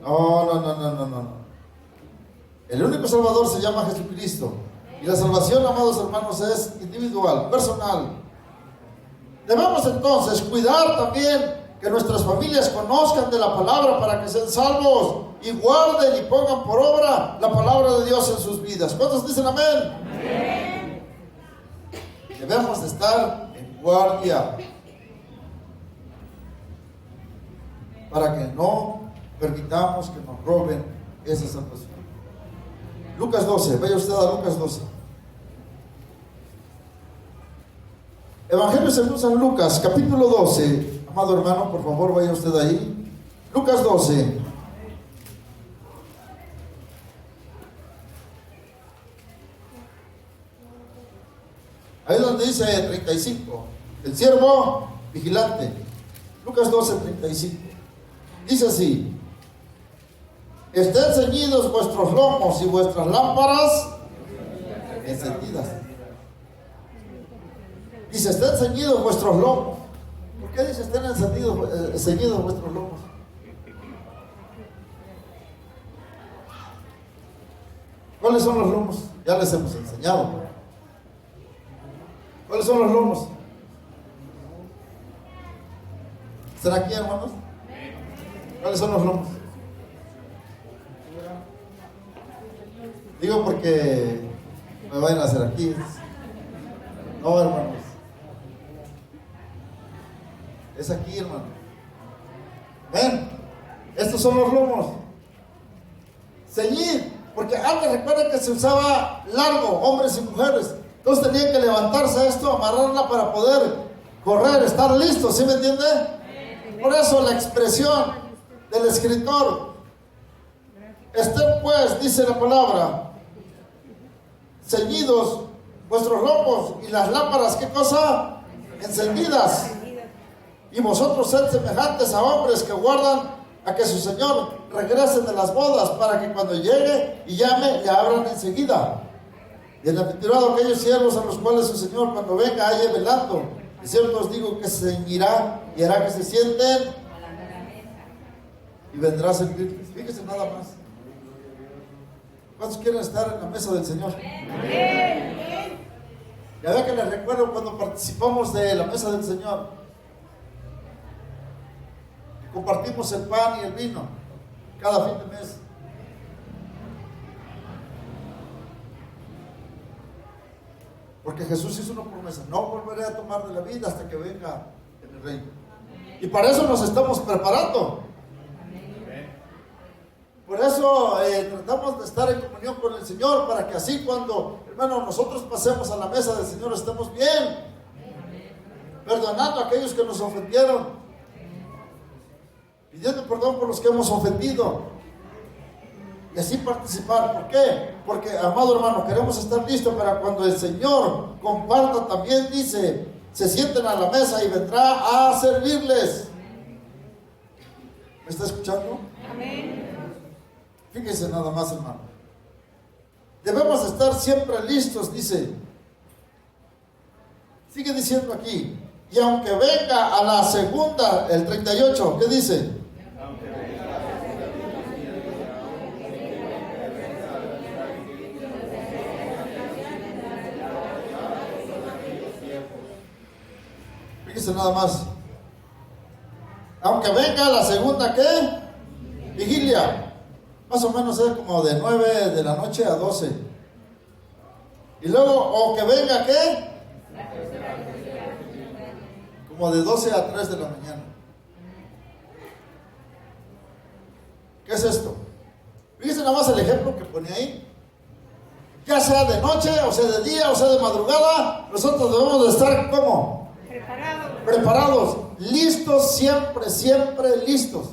No. El único Salvador se llama Jesucristo. Y la salvación, amados hermanos, es individual, personal. Debemos entonces cuidar también que nuestras familias conozcan de la palabra para que sean salvos y guarden y pongan por obra la palabra de Dios en sus vidas. ¿Cuántos dicen amén? Amén. Debemos de estar en guardia para que no permitamos que nos roben esa salvación. Lucas 12, vaya usted a Lucas 12. Evangelio según San Lucas, capítulo 12. Amado hermano, por favor, vaya usted ahí. Lucas 12. Ahí donde dice 35. El siervo vigilante. Lucas 12, 35. Dice así: estén ceñidos vuestros lomos y vuestras lámparas encendidas. Dice, estén ceñidos vuestros lomos. ¿Por qué dice estén ceñidos vuestros lomos? ¿Cuáles son los lomos? Ya les hemos enseñado. ¿Cuáles son los lomos? ¿Están aquí, hermanos? ¿Cuáles son los lomos? Digo porque me vayan a hacer aquí. No, hermanos. Es aquí, hermano. Ven, estos son los lomos. Ceñir, porque antes recuerden que se usaba largo, hombres y mujeres. Entonces tenían que levantarse esto, amarrarla para poder correr, estar listos, ¿sí me entiende? Por eso la expresión del escritor, estén pues, dice la palabra, ceñidos vuestros lomos y las lámparas, ¿qué cosa? Encendidas. Y vosotros sed semejantes a hombres que guardan a que su Señor regrese de las bodas, para que cuando llegue y llame, le abran enseguida. Bienaventurado aquellos siervos a los cuales su Señor cuando venga haya velando. De cierto os digo que se ceñirá y hará que se sienten y vendrá a servirles. Fíjese nada más. ¿Cuántos quieren estar en la mesa del Señor? Ya vea que les recuerdo cuando participamos de la mesa del Señor. Compartimos el pan y el vino cada fin de mes. Porque Jesús hizo una promesa: no volveré a tomar de la vida hasta que venga en el reino. Y para eso nos estamos preparando. Por eso tratamos de estar en comunión con el Señor, para que así cuando, hermano, nosotros pasemos a la mesa del Señor estemos bien, perdonando a aquellos que nos ofendieron, pidiendo perdón por los que hemos ofendido, y así participar. ¿Por qué? Porque, amado hermano, queremos estar listos para cuando el Señor comparta. También dice, se sienten a la mesa y vendrá a servirles. ¿Me está escuchando? Amén. Fíjense nada más, hermano. Debemos estar siempre listos, dice. Sigue diciendo aquí. Y aunque venga a la segunda, el 38, ¿qué dice? Fíjense nada más. Aunque que venga la segunda, ¿qué? Vigilia. Más o menos es como de 9 de la noche a 12. Y luego, o que venga, ¿qué? Como de 12 a 3 de la mañana. ¿Qué es esto? Fíjense nada más el ejemplo que pone ahí. Ya sea de noche, o sea de día, o sea de madrugada, nosotros debemos de estar, ¿cómo? Preparados, listos, siempre, siempre listos.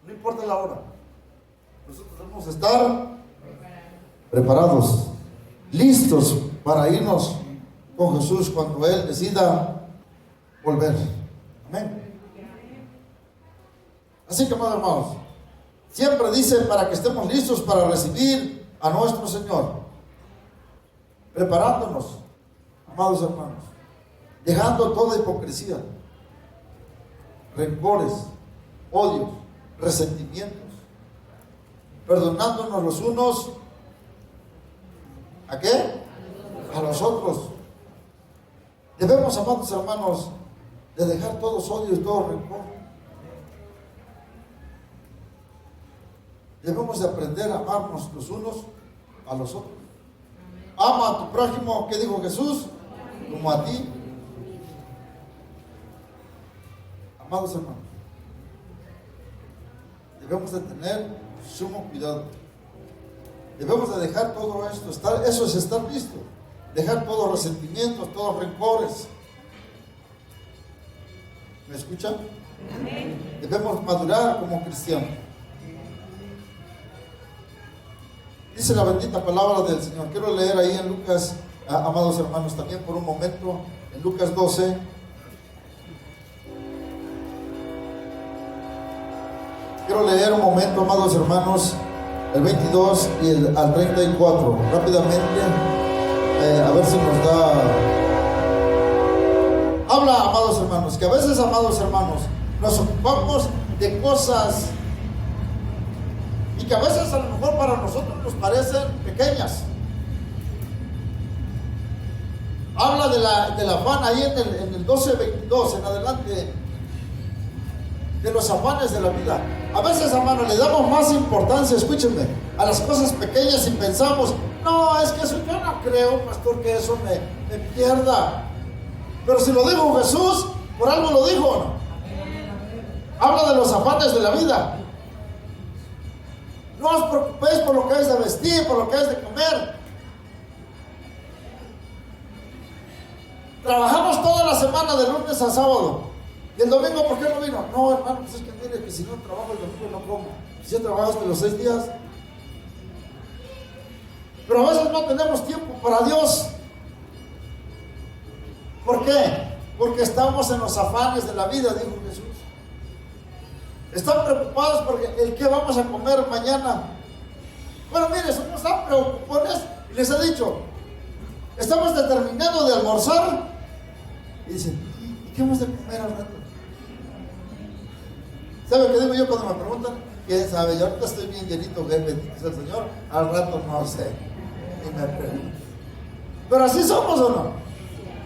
No importa la hora. Nosotros debemos estar preparados, listos para irnos con Jesús cuando Él decida volver. Amén. Así que, amados hermanos, siempre dice para que estemos listos para recibir a nuestro Señor, preparándonos, amados hermanos, dejando toda hipocresía, rencores, odios, resentimientos, perdonándonos los unos, ¿a qué? A los otros. Debemos, amados hermanos, de dejar todos odios y todo rencor. Debemos de aprender a amarnos los unos a los otros. Ama a tu prójimo, ¿qué dijo Jesús? Como a ti. Amados hermanos, debemos de tener sumo cuidado. Debemos de dejar todo esto, eso es estar listo. Dejar todos resentimientos, todos rencores. ¿Me escuchan? Amén. Debemos madurar como cristianos. Dice la bendita palabra del Señor. Quiero leer ahí en Lucas, amados hermanos, también por un momento, en Lucas 12. Quiero leer un momento, amados hermanos, el 22 y al 34, rápidamente, a ver si nos da. Habla, amados hermanos, que a veces, amados hermanos, nos ocupamos de cosas y que a veces a lo mejor para nosotros nos parecen pequeñas. Habla del afán ahí en el 12:22 en adelante, de los afanes de la vida. A veces, hermano, le damos más importancia, escúchenme, a las cosas pequeñas y pensamos, no, es que eso yo no creo, pastor, que eso me pierda. Pero si lo dijo Jesús, por algo lo dijo, ¿no? Habla de los afanes de la vida. No os preocupéis por lo que es de vestir, por lo que es de comer. Trabajamos toda la semana de lunes a sábado. ¿Y el domingo por qué no vino? No, hermano, pues es que mire que si no trabajo el domingo no como. Si ya trabajaste los 6 días. Pero a veces no tenemos tiempo para Dios. ¿Por qué? Porque estamos en los afanes de la vida, dijo Jesús. Están preocupados porque el qué vamos a comer mañana. Bueno, mire, somos tan preocupones y les he dicho, estamos determinando de almorzar y dicen, ¿y qué vamos a comer al rato? ¿Sabe qué digo yo cuando me preguntan? ¿Quién sabe? Yo ahorita estoy bien llenito, bendito sea el Señor, al rato no sé. Y me pregunto. Pero así somos, ¿o no?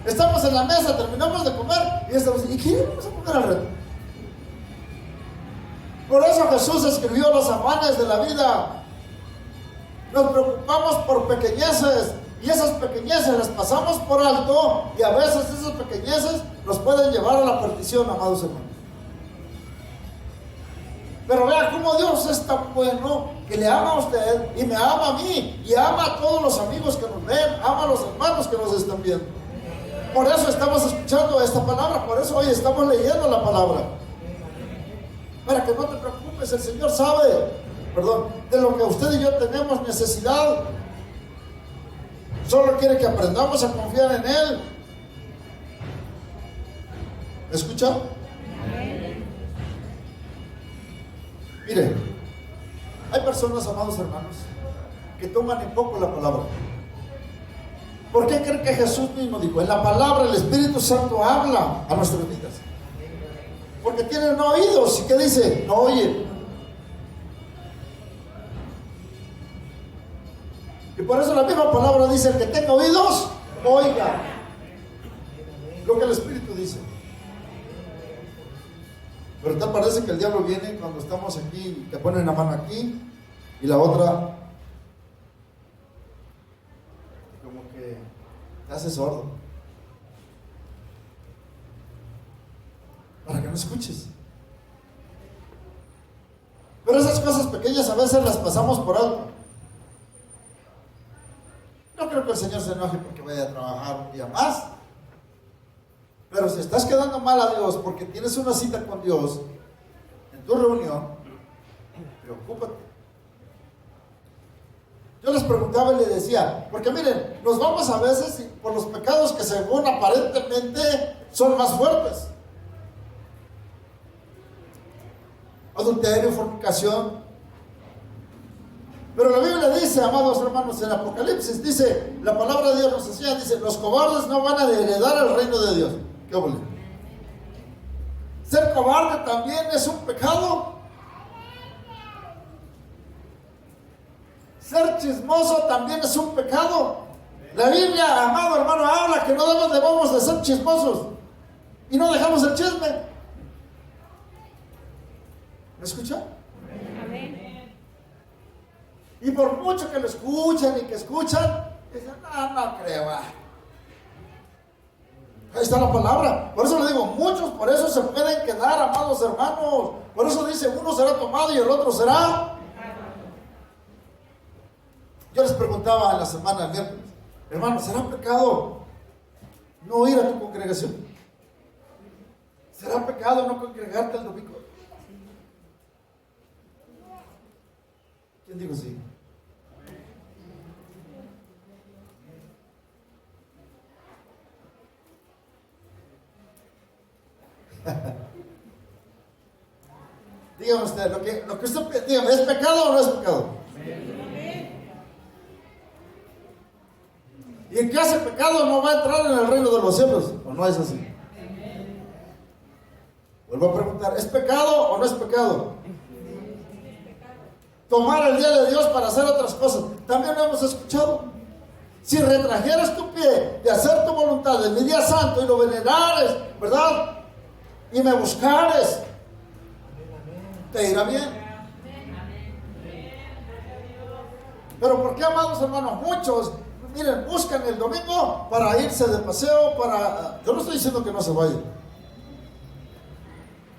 Estamos en la mesa, terminamos de comer y estamos, ¿y qué vamos a comer al rato? Por eso Jesús escribió los afanes de la vida. Nos preocupamos por pequeñeces y esas pequeñeces las pasamos por alto y a veces esas pequeñeces nos pueden llevar a la perdición, amados hermanos. Pero vea cómo Dios es tan bueno que le ama a usted y me ama a mí y ama a todos los amigos que nos ven, ama a los hermanos que nos están viendo. Por eso estamos escuchando esta palabra, por eso hoy estamos leyendo la palabra. Para que no te preocupes, el Señor sabe, de lo que usted y yo tenemos necesidad. Solo quiere que aprendamos a confiar en Él. ¿Me escucha? Mire, hay personas, amados hermanos, que toman en poco la palabra. ¿Por qué creen que Jesús mismo dijo? En la palabra el Espíritu Santo habla a nuestras vidas. Porque tienen oídos. ¿Y qué dice? No oyen. Y por eso la misma palabra dice, el que tenga oídos, oiga lo que el Espíritu dice. Pero te parece que el diablo viene cuando estamos aquí, te ponen la mano aquí y la otra como que te hace sordo para que no escuches. Pero esas cosas pequeñas a veces las pasamos por alto. No creo que el Señor se enoje porque vaya a trabajar un día más. Pero si estás quedando mal a Dios porque tienes una cita con Dios en tu reunión, preocúpate. Yo les preguntaba y les decía, porque miren, nos vamos a veces por los pecados que según aparentemente son más fuertes. Adulterio, fornicación. Pero la Biblia dice, amados hermanos, en Apocalipsis, dice, la palabra de Dios nos enseña, dice, los cobardes no van a heredar el reino de Dios. ¿Qué ole? Ser cobarde también es un pecado. Ser chismoso también es un pecado. La Biblia, amado hermano, habla que no debemos de ser chismosos y no dejamos el chisme. ¿Me escucha? Amén. Y por mucho que lo escuchan y que escuchan, dicen, no creo. Ahí está la palabra. Por eso le digo, muchos por eso se pueden quedar, amados hermanos. Por eso dice, uno será tomado y el otro será. Yo les preguntaba en la semana, el miércoles, hermano, ¿será pecado no ir a tu congregación? ¿Será pecado no congregarte el domingo? ¿Quién dijo sí? Dígame usted, lo que usted dígame, ¿es pecado o no es pecado? Y el que hace pecado no va a entrar en el reino de los cielos, ¿o no es así? Vuelvo a preguntar, ¿es pecado o no es pecado? Tomar el día de Dios para hacer otras cosas. También lo hemos escuchado. Si retrajeras tu pie de hacer tu voluntad en mi día santo y lo venerares, ¿verdad? Y me buscares, te irá bien. Pero ¿por qué, amados hermanos? Muchos, miren, buscan el domingo para irse de paseo, yo no estoy diciendo que no se vayan.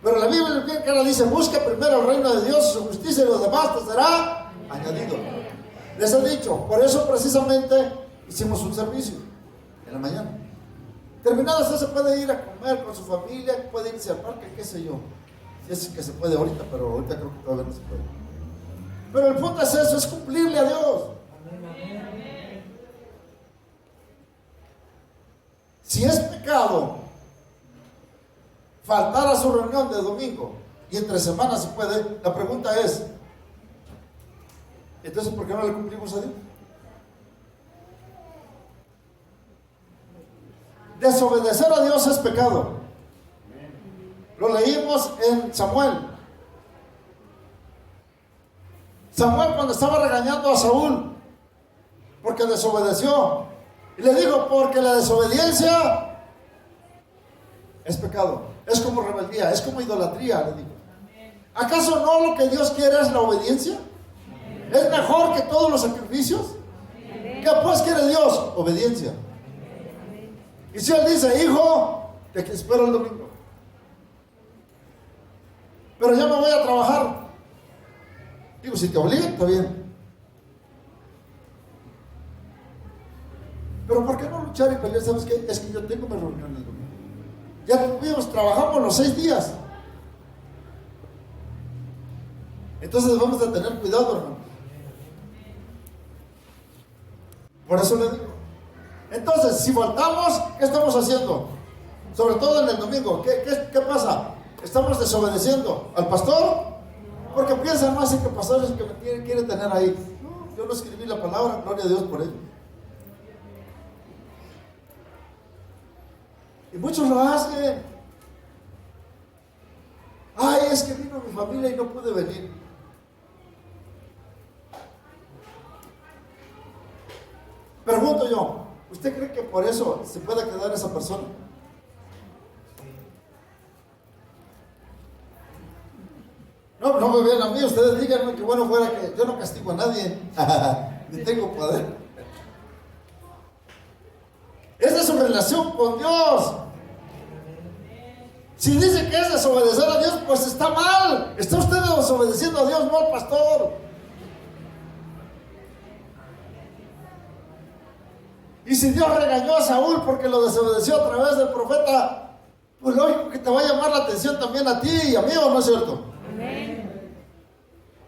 Pero la Biblia bien clara dice, busca primero el reino de Dios y su justicia y lo demás te será añadido. Les he dicho, por eso precisamente hicimos un servicio en la mañana. Terminado usted se puede ir a comer con su familia, puede irse al parque, qué sé yo. Si es que se puede ahorita, pero ahorita creo que todavía no se puede. Pero el punto es eso, es cumplirle a Dios. Si es pecado faltar a su reunión de domingo y entre semanas se puede, la pregunta es, entonces ¿por qué no le cumplimos a Dios? Desobedecer a Dios es pecado. Lo leímos en Samuel. Samuel cuando estaba regañando a Saúl porque desobedeció y le dijo, porque la desobediencia es pecado, es como rebeldía, es como idolatría, le digo. ¿Acaso no lo que Dios quiere es la obediencia? ¿Es mejor que todos los sacrificios? ¿Qué pues quiere Dios? Obediencia. Y si Él dice, hijo, te espero el domingo, pero ya me voy a trabajar, digo, si te obligan, está bien. Pero ¿por qué no luchar y pelear? ¿Sabes qué? Es que yo tengo mi reunión el domingo. Ya tuvimos, trabajamos los 6 días. Entonces debemos de tener cuidado, hermano. Por eso le digo. Entonces, si faltamos, ¿qué estamos haciendo? Sobre todo en el domingo. ¿Qué pasa? ¿Estamos desobedeciendo al pastor? Porque piensan, no hace que pastor es el que me quiere tener ahí. No, yo no escribí la palabra, gloria a Dios por ello. Y muchos lo hacen. Ay, es que vino mi familia y no pude venir. Pregunto yo, ¿usted cree que por eso se pueda quedar esa persona? No me vean a mí, ustedes díganme que bueno fuera que yo no castigo a nadie, ni tengo poder. Esa es su relación con Dios. Si dice que es desobedecer a Dios, pues está mal. Está usted desobedeciendo a Dios, no al pastor. Y si Dios regañó a Saúl porque lo desobedeció a través del profeta, pues lógico que te va a llamar la atención también a ti y a mí, ¿o no es cierto? Amén.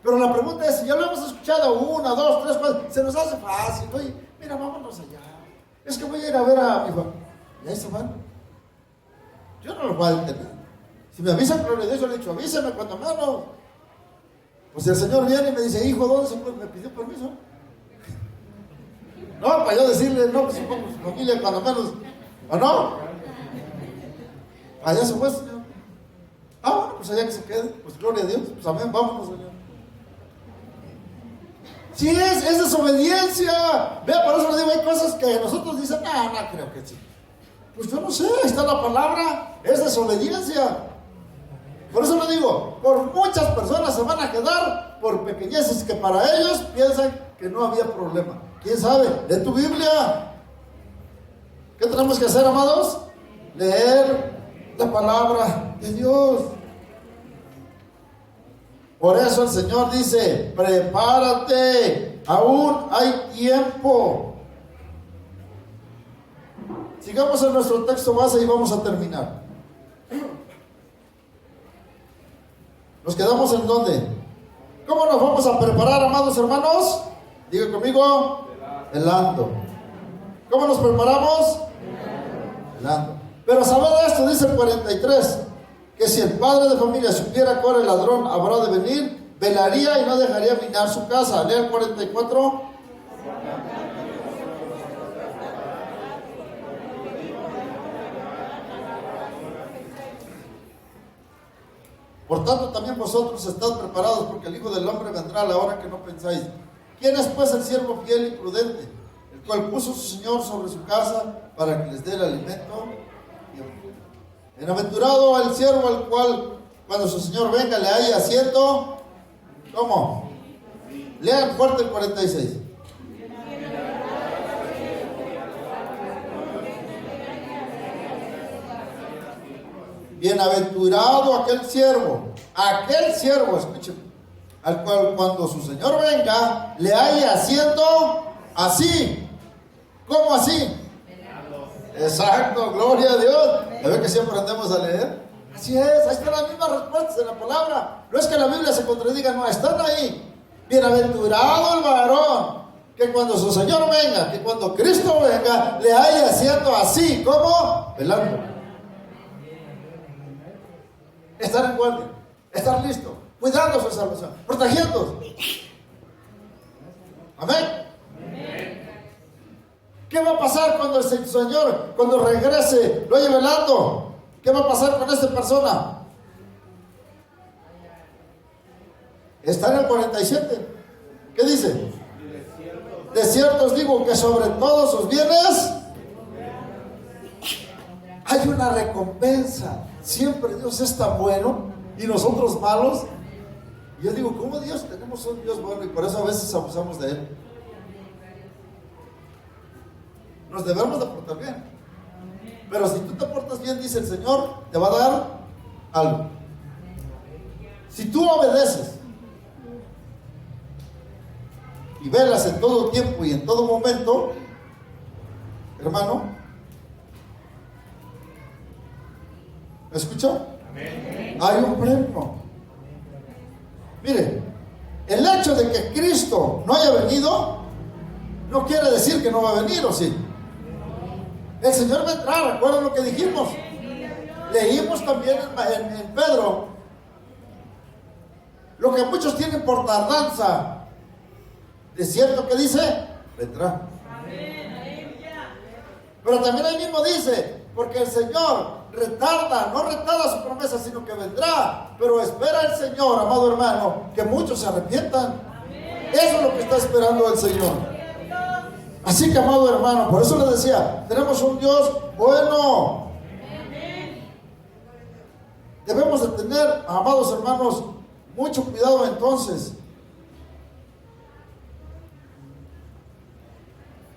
Pero la pregunta es, si ya lo hemos escuchado 1, 2, 3, 4, se nos hace fácil. Oye, mira, vámonos allá. Es que voy a ir a ver a mi familia. Y ahí se van. Yo no lo voy a detener. Si me avisan, gloria a Dios, yo le he dicho, avísame cuando menos. Pues el Señor viene y me dice, hijo, ¿dónde se fue? Me pidió permiso. No, para yo decirle, no, pues con su familia cuando menos. ¿O no? Allá se fue, Señor. Ah, bueno, pues allá que se quede. Pues gloria a Dios. Pues amén, vámonos, Señor. Sí, es desobediencia. Vea, por eso le digo, hay cosas que nosotros dicen, no creo que sí. Pues yo no sé, ahí está la palabra, es desobediencia. Por eso le digo, por muchas personas se van a quedar por pequeñeces que para ellos piensan que no había problema. ¿Quién sabe? Lee tu Biblia. ¿Qué tenemos que hacer, amados? Leer la palabra de Dios. Por eso el Señor dice, prepárate, aún hay tiempo. Sigamos en nuestro texto base y vamos a terminar. ¿Nos quedamos en dónde? ¿Cómo nos vamos a preparar, amados hermanos? Diga conmigo, velando. ¿Cómo nos preparamos? Velando. Pero saber esto, dice el 43, que si el padre de familia supiera que ahora el ladrón habrá de venir, velaría y no dejaría minar su casa. Lea el 44. Por tanto, también vosotros estad preparados, porque el Hijo del Hombre vendrá a la hora que no pensáis. ¿Quién es pues el siervo fiel y prudente, el cual puso su Señor sobre su casa para que les dé el alimento? Bienaventurado el siervo al cual, cuando su Señor venga, le haya haciendo. ¿Cómo? Lean fuerte el 46. Bienaventurado aquel siervo, escuchen, al cual cuando su Señor venga, le haya haciendo así. ¿Cómo así? Exacto, gloria a Dios. ¿Ya ve que siempre aprendemos a leer? Así es, ahí están las mismas respuestas en la palabra. No es que la Biblia se contradiga, no, están ahí. Bienaventurado el varón, que cuando su Señor venga, que cuando Cristo venga, le haya haciendo así. ¿Cómo? Velando. Estar en guardia, estar listo, cuidando su salvación, protegiendo. Amén. ¿Qué va a pasar cuando el Señor, cuando regrese, lo oye velando? ¿Qué va a pasar con esta persona? Está en el 47. ¿Qué dice? De cierto os digo que sobre todos sus bienes hay una recompensa. Siempre Dios es tan bueno y nosotros malos. Y yo digo, ¿cómo Dios? Tenemos un Dios bueno y por eso a veces abusamos de Él. Nos debemos de portar bien. Pero si tú te portas bien, dice el Señor, te va a dar algo. Si tú obedeces y velas en todo tiempo y en todo momento, hermano, ¿me escuchó? Hay un premio. Mire, el hecho de que Cristo no haya venido no quiere decir que no va a venir, ¿o sí? El Señor va a entrar, ¿recuerdan lo que dijimos? Leímos también en Pedro lo que muchos tienen por tardanza. ¿De cierto que dice? Vendrá. Pero también ahí mismo dice, porque el Señor no retarda su promesa, sino que vendrá. Pero espera el Señor, amado hermano, que muchos se arrepientan. Eso es lo que está esperando el Señor. Así que, amado hermano, por eso le decía, tenemos un Dios bueno. Debemos de tener, amados hermanos, Mucho cuidado entonces.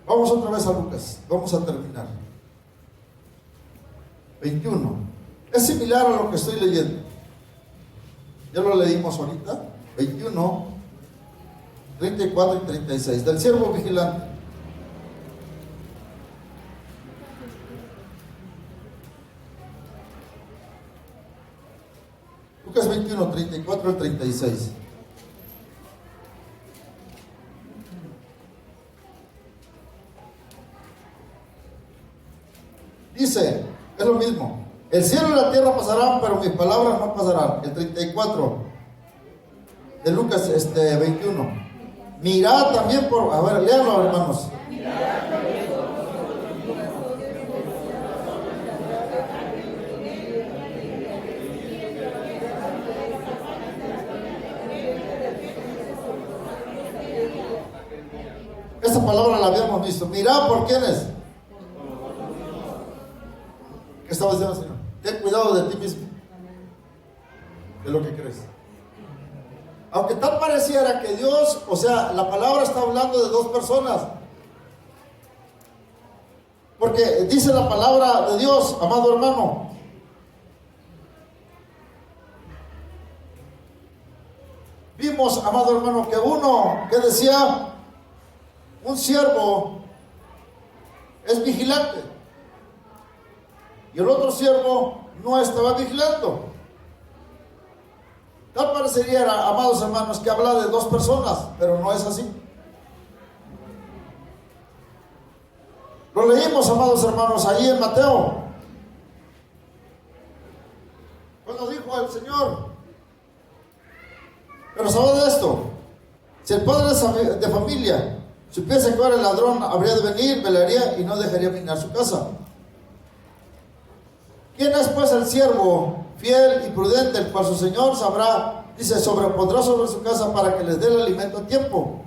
Vamos otra vez a Lucas, vamos a terminar. 21. Es similar a lo que estoy leyendo. Ya lo leímos ahorita. 21, 34 y 36. Del siervo vigilante. Lucas 21, 34 al 36. Dice, es lo mismo. El cielo y la tierra pasarán, pero mis palabras no pasarán. El 34 de Lucas 21. Mirad también por... A ver, léanlo, hermanos. Esta palabra la habíamos visto. Mirad por quiénes. ¿Qué estaba diciendo, Señor? Ten cuidado de ti mismo, de lo que crees. Aunque tal pareciera que Dios, o sea, la palabra está hablando de dos personas. Porque dice la palabra de Dios, amado hermano. Vimos, amado hermano, que uno que decía, un siervo es vigilante. Y el otro siervo no estaba vigilando. Tal parecería, amados hermanos, que habla de dos personas, pero no es así. Lo leímos, amados hermanos, allí en Mateo. Cuando dijo el Señor, pero ¿sabe de esto? Si el padre de familia supiese que ahora el ladrón habría de venir, velaría y no dejaría minar su casa. ¿Quién es pues el siervo fiel y prudente, el cual su señor sabrá, dice, sobrepondrá sobre su casa para que les dé el alimento a tiempo?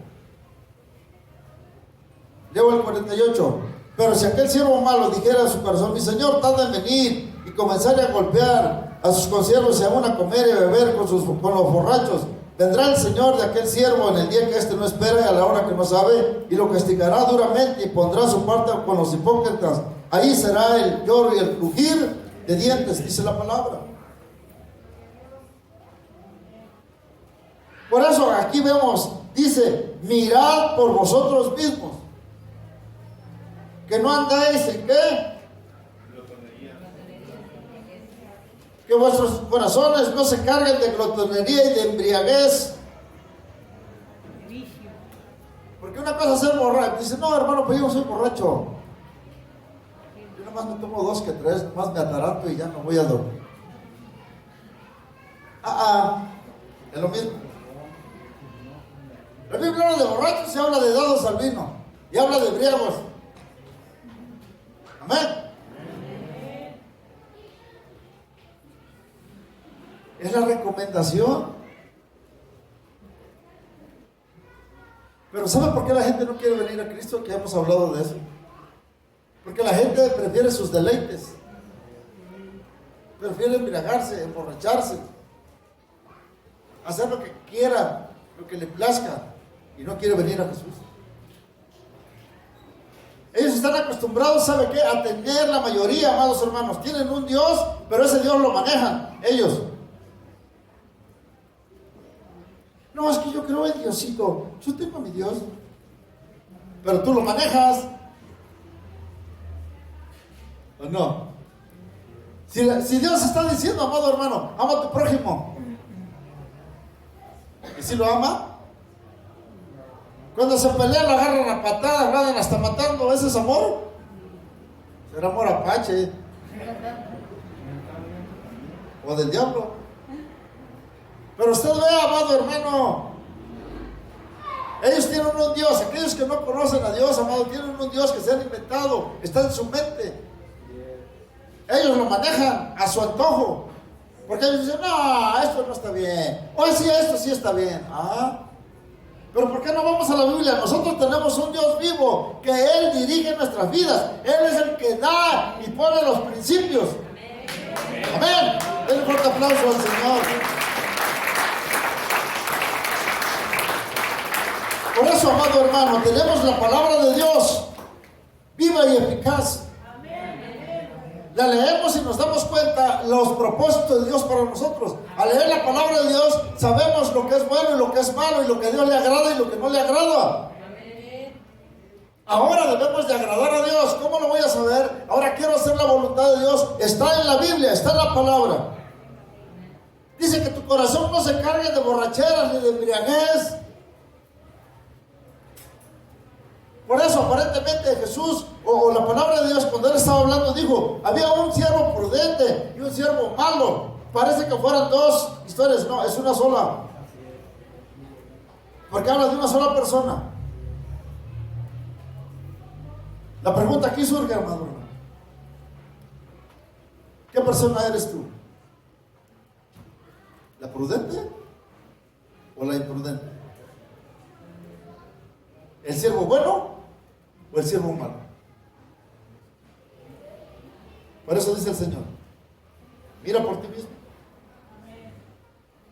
Leo el 48. Pero si aquel siervo malo dijera a su corazón, mi señor tarda en venir, y comenzara a golpear a sus consiervos y aún a comer y a beber con los borrachos, vendrá el señor de aquel siervo en el día que éste no espera y a la hora que no sabe, y lo castigará duramente y pondrá su parte con los hipócritas. Ahí será el lloro y el crujir de dientes, dice la palabra. Por eso aquí vemos, dice, mirad por vosotros mismos, que no andáis en qué, que vuestros corazones no se carguen de glotonería y de embriaguez. Porque una cosa es ser borracho. Dice, no, hermano, pues yo no soy borracho. Yo nomás me tomo 2 que 3, nomás me ataranto y ya no voy a dormir. Es lo mismo. La Biblia habla de borrachos y habla de dados al vino. Y habla de embriagos. Amén. Es la recomendación. Pero ¿sabe por qué la gente no quiere venir a Cristo? Que hemos hablado de eso. Porque la gente prefiere sus deleites. Prefiere embriagarse, emborracharse, hacer lo que quiera, lo que le plazca, y no quiere venir a Jesús. Ellos están acostumbrados, ¿sabe qué? A tener, la mayoría, amados hermanos, tienen un Dios, pero ese Dios lo manejan ellos. No, es que yo creo en Diosito. Yo tengo a mi Dios, pero tú lo manejas, ¿o no? Si Dios está diciendo, amado hermano, ama a tu prójimo, ¿y si lo ama? Cuando se pelean, lo agarran a patadas, van hasta matando. ¿Ese es amor? Será amor apache o del diablo. Pero usted ve, amado hermano, ellos tienen un Dios. Aquellos que no conocen a Dios, amado, tienen un Dios que se han inventado, está en su mente. Ellos lo manejan a su antojo, porque ellos dicen, no, esto no está bien, o sí, esto sí está bien. Pero ¿por qué no vamos a la Biblia? Nosotros tenemos un Dios vivo, que Él dirige nuestras vidas. Él es el que da y pone los principios. Amén. Denle un fuerte aplauso al Señor. Por eso, amado hermano, tenemos la palabra de Dios, viva y eficaz. La leemos y nos damos cuenta los propósitos de Dios para nosotros. Al leer la palabra de Dios, sabemos lo que es bueno y lo que es malo, y lo que a Dios le agrada y lo que no le agrada. Ahora debemos de agradar a Dios. ¿Cómo lo voy a saber? Ahora quiero hacer la voluntad de Dios. Está en la Biblia, está en la palabra. Dice que tu corazón no se cargue de borracheras ni de embriaguez. Por eso aparentemente Jesús o la palabra de Dios, cuando él estaba hablando, dijo, había un siervo prudente y un siervo malo. Parece que fueran dos historias. No, es una sola, porque habla de una sola persona. La pregunta aquí surge, hermano, ¿qué persona eres tú? ¿La prudente o la imprudente? ¿El siervo bueno o el siervo malo? Por eso dice el Señor, mira por ti mismo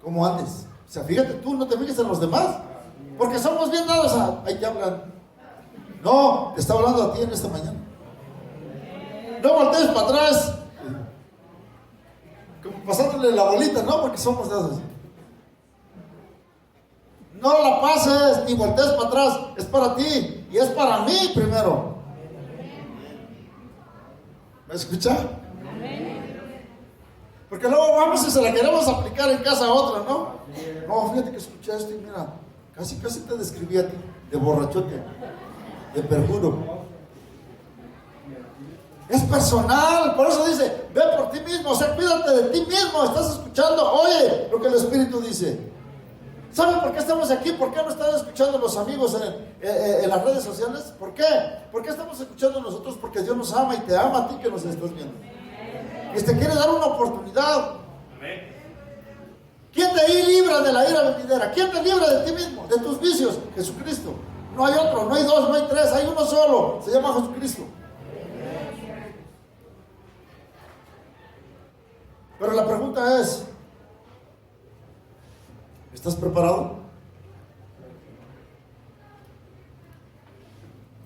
cómo andes. O sea, fíjate tú, no te fijes en los demás, porque somos bien dados a, ahí te hablan. No, te está hablando a ti en esta mañana. No voltees para atrás, como pasándole la bolita, no, porque somos dados. No la pases ni voltees para atrás, es para ti y es para mí primero. ¿Me escucha? Porque luego vamos y se la queremos aplicar en casa a otra, ¿no? No, fíjate que escuché esto y mira, casi te describí a ti, de borrachote, de perjuro. Es personal, por eso dice, ve por ti mismo, o sea, cuídate de ti mismo. Estás escuchando, oye lo que el Espíritu dice. ¿Saben por qué estamos aquí? ¿Por qué no están escuchando los amigos en las redes sociales? ¿Por qué? ¿Por qué estamos escuchando nosotros? Porque Dios nos ama y te ama a ti que nos estás viendo. Y te quiere dar una oportunidad. ¿Quién te libra de la ira venidera? ¿Quién te libra de ti mismo, de tus vicios? Jesucristo. No hay otro, no hay dos, no hay tres, hay uno solo. Se llama Jesucristo. Pero la pregunta es, ¿estás preparado?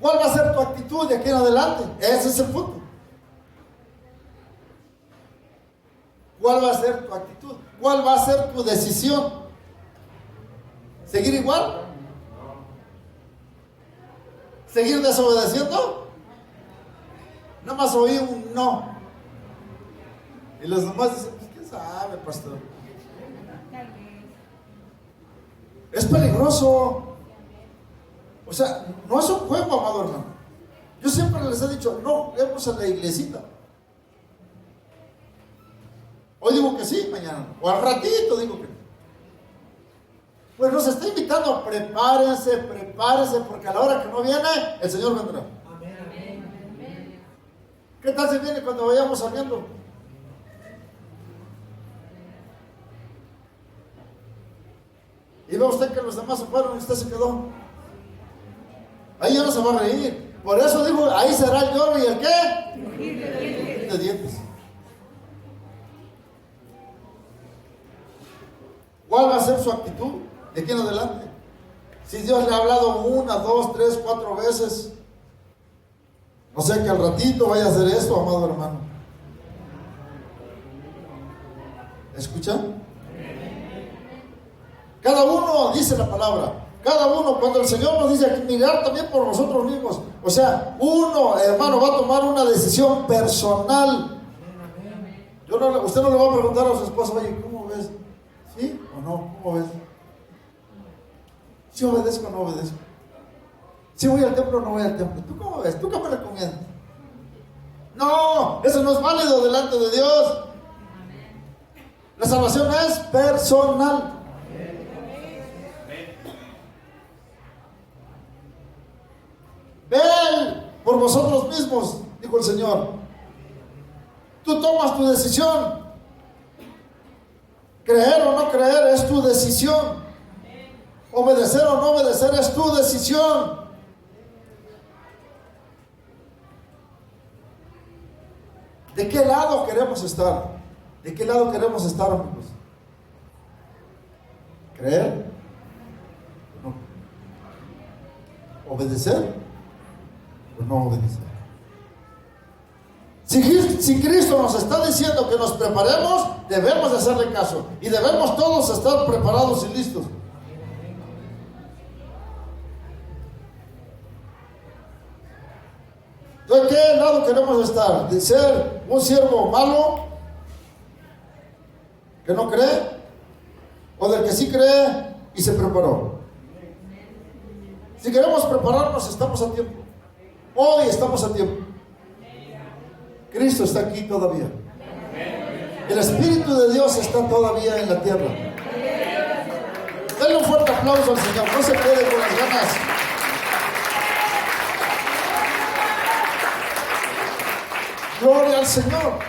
¿Cuál va a ser tu actitud de aquí en adelante? Ese es el punto. ¿Cuál va a ser tu actitud? ¿Cuál va a ser tu decisión? ¿Seguir igual? ¿Seguir desobedeciendo? Nada más oí un no. Y los demás dicen, pues, ¿quién sabe, pastor? Es peligroso. O sea, no es un juego, amado hermano. Yo siempre les he dicho, no vemos a la iglesita. Hoy digo que sí, mañana no. O al ratito digo que no. Pues nos está invitando, prepárense, porque a la hora que no viene, el Señor vendrá. ¿Qué tal si viene cuando vayamos saliendo? Y ve usted que los demás se fueron y usted se quedó. Ahí ya no se va a reír. Por eso digo, ahí será el lloro y el qué. De dientes. ¿Cuál va a ser su actitud de aquí en adelante? Si Dios le ha hablado 1, 2, 3, 4 veces, no sé que al ratito vaya a hacer esto, amado hermano. ¿Escuchan? Cada uno dice la palabra. Cada uno, cuando el Señor nos dice aquí, mirar también por nosotros mismos. O sea, uno, hermano, va a tomar una decisión personal. Usted no le va a preguntar a su esposa, oye, ¿cómo ves? ¿Sí o no? ¿Cómo ves? ¿Sí obedezco o no obedezco? ¿Sí voy al templo o no voy al templo? ¿Tú cómo ves? ¿Tú qué me recomiendas? No, eso no es válido delante de Dios. La salvación es personal. Ven por vosotros mismos, dijo el Señor. Tú tomas tu decisión. Creer o no creer es tu decisión. Obedecer o no obedecer es tu decisión. ¿De qué lado queremos estar? ¿De qué lado queremos estar, amigos? ¿Creer? No. obedecer o no obedecer. Si Cristo nos está diciendo que nos preparemos, debemos de hacerle caso y debemos todos estar preparados y listos. ¿De qué lado queremos estar? ¿De ser un siervo malo que no cree? ¿O del que sí cree y se preparó? Si queremos prepararnos, estamos a tiempo. Hoy estamos a tiempo. Cristo está aquí todavía. El Espíritu de Dios está todavía en la tierra. Denle un fuerte aplauso al Señor. No se quede con las ganas. Gloria al Señor.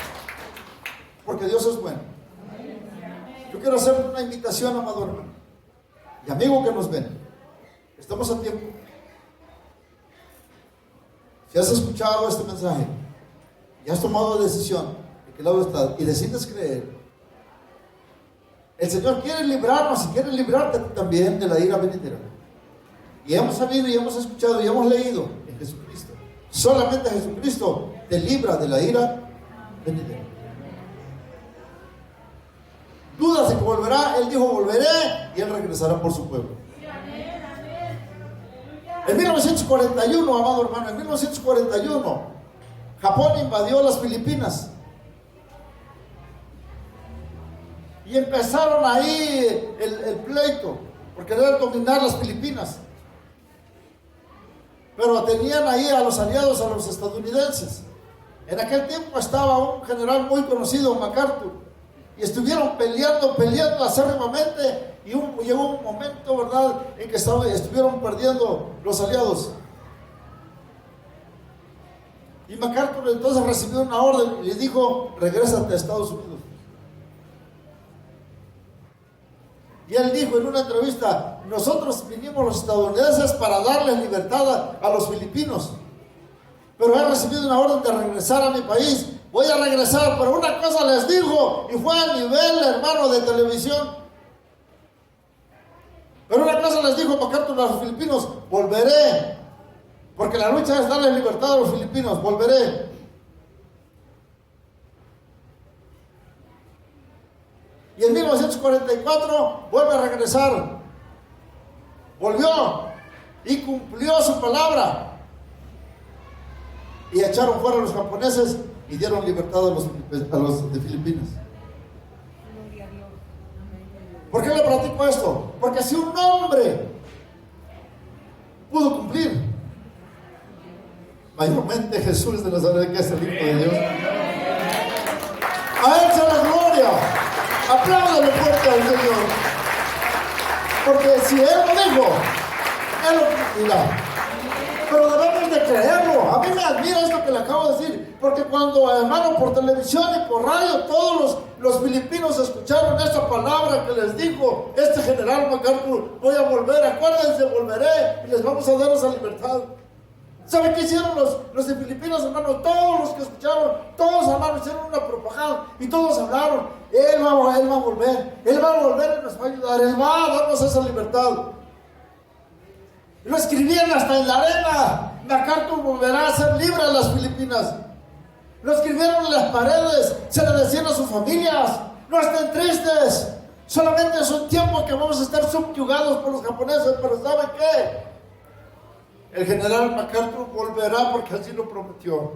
Porque Dios es bueno. Yo quiero hacer una invitación, amado hermano y amigo que nos ven. Estamos a tiempo. Si has escuchado este mensaje y has tomado decisión de qué lado estás y decides creer, el Señor quiere librarnos y quiere librarte también de la ira venidera. Y hemos sabido y hemos escuchado y hemos leído en Jesucristo. Solamente Jesucristo te libra de la ira venidera. Dudas de que volverá. Él dijo: volveré, y Él regresará por su pueblo. En 1941, amado hermano, en 1941 Japón invadió las Filipinas y empezaron ahí el pleito por querer dominar las Filipinas. Pero tenían ahí a los aliados, a los estadounidenses. En aquel tiempo estaba un general muy conocido, MacArthur, y estuvieron peleando acérrimamente, y llegó un momento, ¿verdad?, en que estuvieron perdiendo los aliados. Y MacArthur entonces recibió una orden y le dijo: regrésate a Estados Unidos. Y él dijo en una entrevista: nosotros vinimos los estadounidenses para darles libertad a los filipinos, pero he recibido una orden de regresar a mi país. Voy a regresar, pero una cosa les dijo, y fue a nivel, hermano, de televisión. Pero una cosa les dijo MacArthur a los filipinos: volveré, porque la lucha es darle libertad a los filipinos. Volveré. Y en 1944 vuelve a regresar. Volvió y cumplió su palabra. Y echaron fuera a los japoneses y dieron libertad a los de Filipinas. ¿Por qué le platico esto? Porque si un hombre pudo cumplir, mayormente Jesús de Nazaret, que es el Hijo de Dios. A Él sea la gloria. Apláudale fuerte al Señor. Porque si Él lo dijo, Él lo cumplirá. Pero debemos de creerlo. A mí me admira esto que le acabo de decir, porque cuando, hermano, por televisión y por radio, todos los filipinos escucharon esta palabra que les dijo este general MacArthur: voy a volver, acuérdense, volveré y les vamos a dar esa libertad. ¿Saben qué hicieron los de Filipinas, hermano? Todos los que escucharon, todos, hermano, hicieron una propaganda y todos hablaron: Él va a volver, Él va a volver y nos va a ayudar, Él va a darnos esa libertad. Lo escribían hasta en la arena: MacArthur volverá a ser libre de las Filipinas. Lo escribieron en las paredes, se le decían a sus familias: no estén tristes, solamente es un tiempo que vamos a estar subyugados por los japoneses, pero ¿saben qué? El general MacArthur volverá porque así lo prometió.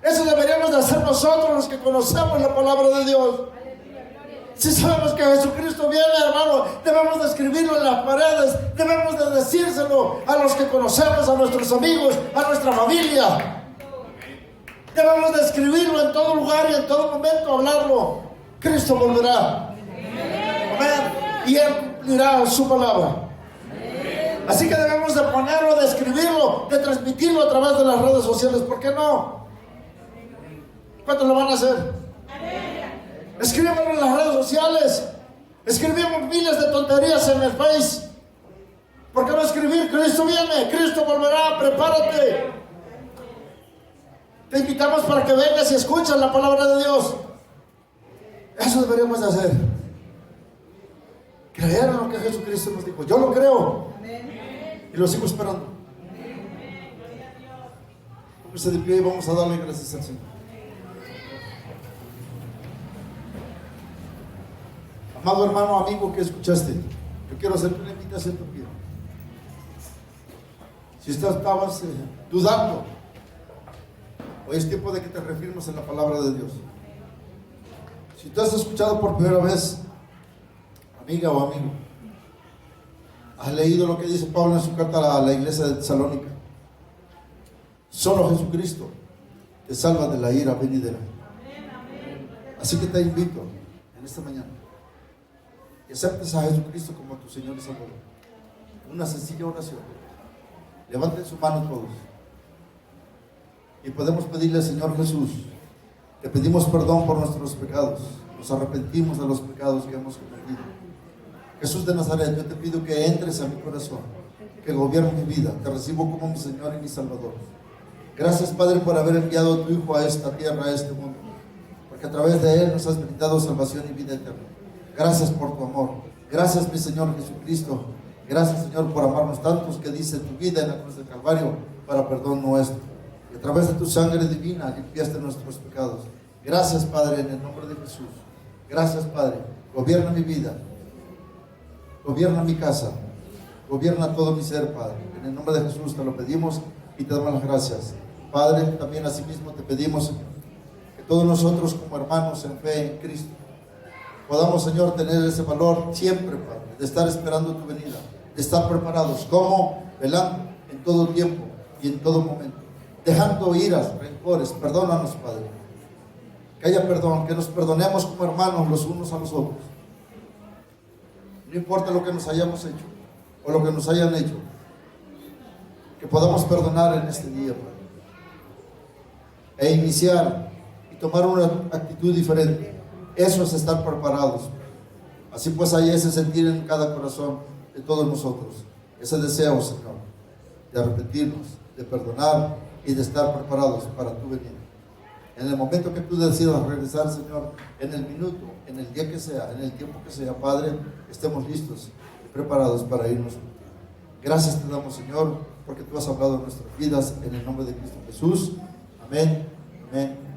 Eso deberíamos de hacer nosotros, los que conocemos la palabra de Dios. Si sabemos que Jesucristo viene, hermano, debemos de escribirlo en las paredes, debemos de decírselo a los que conocemos, a nuestros amigos, a nuestra familia. Debemos de escribirlo en todo lugar y en todo momento, hablarlo. Cristo volverá. Amén. Y Él cumplirá su palabra. Así que debemos de ponerlo, de escribirlo, de transmitirlo a través de las redes sociales. ¿Por qué no? ¿Cuántos lo van a hacer? Escríbanlo en las redes sociales. Escribimos miles de tonterías en el Face. ¿Por qué no escribir: Cristo viene, Cristo volverá, prepárate? Te invitamos para que vengas y escuches la palabra de Dios. Eso deberíamos de hacer. Creer en lo que Jesucristo nos dijo. Yo lo creo. Y lo sigo esperando. Póngase de pie y vamos a darle gracias al Señor. Amado hermano, amigo que escuchaste, yo quiero hacerte una invitación también. Si estabas dudando, hoy es tiempo de que te refirmes en la palabra de Dios. Si tú has escuchado por primera vez, amiga o amigo, has leído lo que dice Pablo en su carta a la iglesia de Tesalónica. Solo Jesucristo te salva de la ira venidera. Así que te invito en esta mañana que aceptes a Jesucristo como tu Señor y Salvador. Una sencilla oración. Levanten su mano todos. Y podemos pedirle al Señor Jesús, te pedimos perdón por nuestros pecados. Nos arrepentimos de los pecados que hemos cometido. Jesús de Nazaret, yo te pido que entres a mi corazón, que gobierne mi vida. Te recibo como mi Señor y mi Salvador. Gracias, Padre, por haber enviado a tu Hijo a esta tierra, a este mundo, porque a través de Él nos has brindado salvación y vida eterna. Gracias por tu amor. Gracias, mi Señor Jesucristo. Gracias, Señor, por amarnos tantos, que dice tu vida en la cruz del Calvario para perdón nuestro. Y a través de tu sangre divina limpiaste nuestros pecados. Gracias, Padre, en el nombre de Jesús. Gracias, Padre. Gobierna mi vida. Gobierna mi casa. Gobierna todo mi ser, Padre. En el nombre de Jesús te lo pedimos y te damos las gracias. Padre, también asimismo te pedimos, Señor, que todos nosotros como hermanos en fe en Cristo podamos, Señor, tener ese valor siempre, Padre, de estar esperando tu venida, de estar preparados, como velando en todo tiempo y en todo momento, dejando iras, rencores. Perdónanos, Padre, que haya perdón, que nos perdonemos como hermanos los unos a los otros. No importa lo que nos hayamos hecho o lo que nos hayan hecho, que podamos perdonar en este día, Padre, e iniciar y tomar una actitud diferente. Eso es estar preparados. Así pues hay ese sentir en cada corazón de todos nosotros, ese deseo, Señor, de arrepentirnos, de perdonar y de estar preparados para tu venida. En el momento que tú decidas regresar, Señor, en el minuto, en el día que sea, en el tiempo que sea, Padre, estemos listos y preparados para irnos contigo. Gracias te damos, Señor, porque tú has hablado en nuestras vidas, en el nombre de Cristo Jesús. Amén, amén.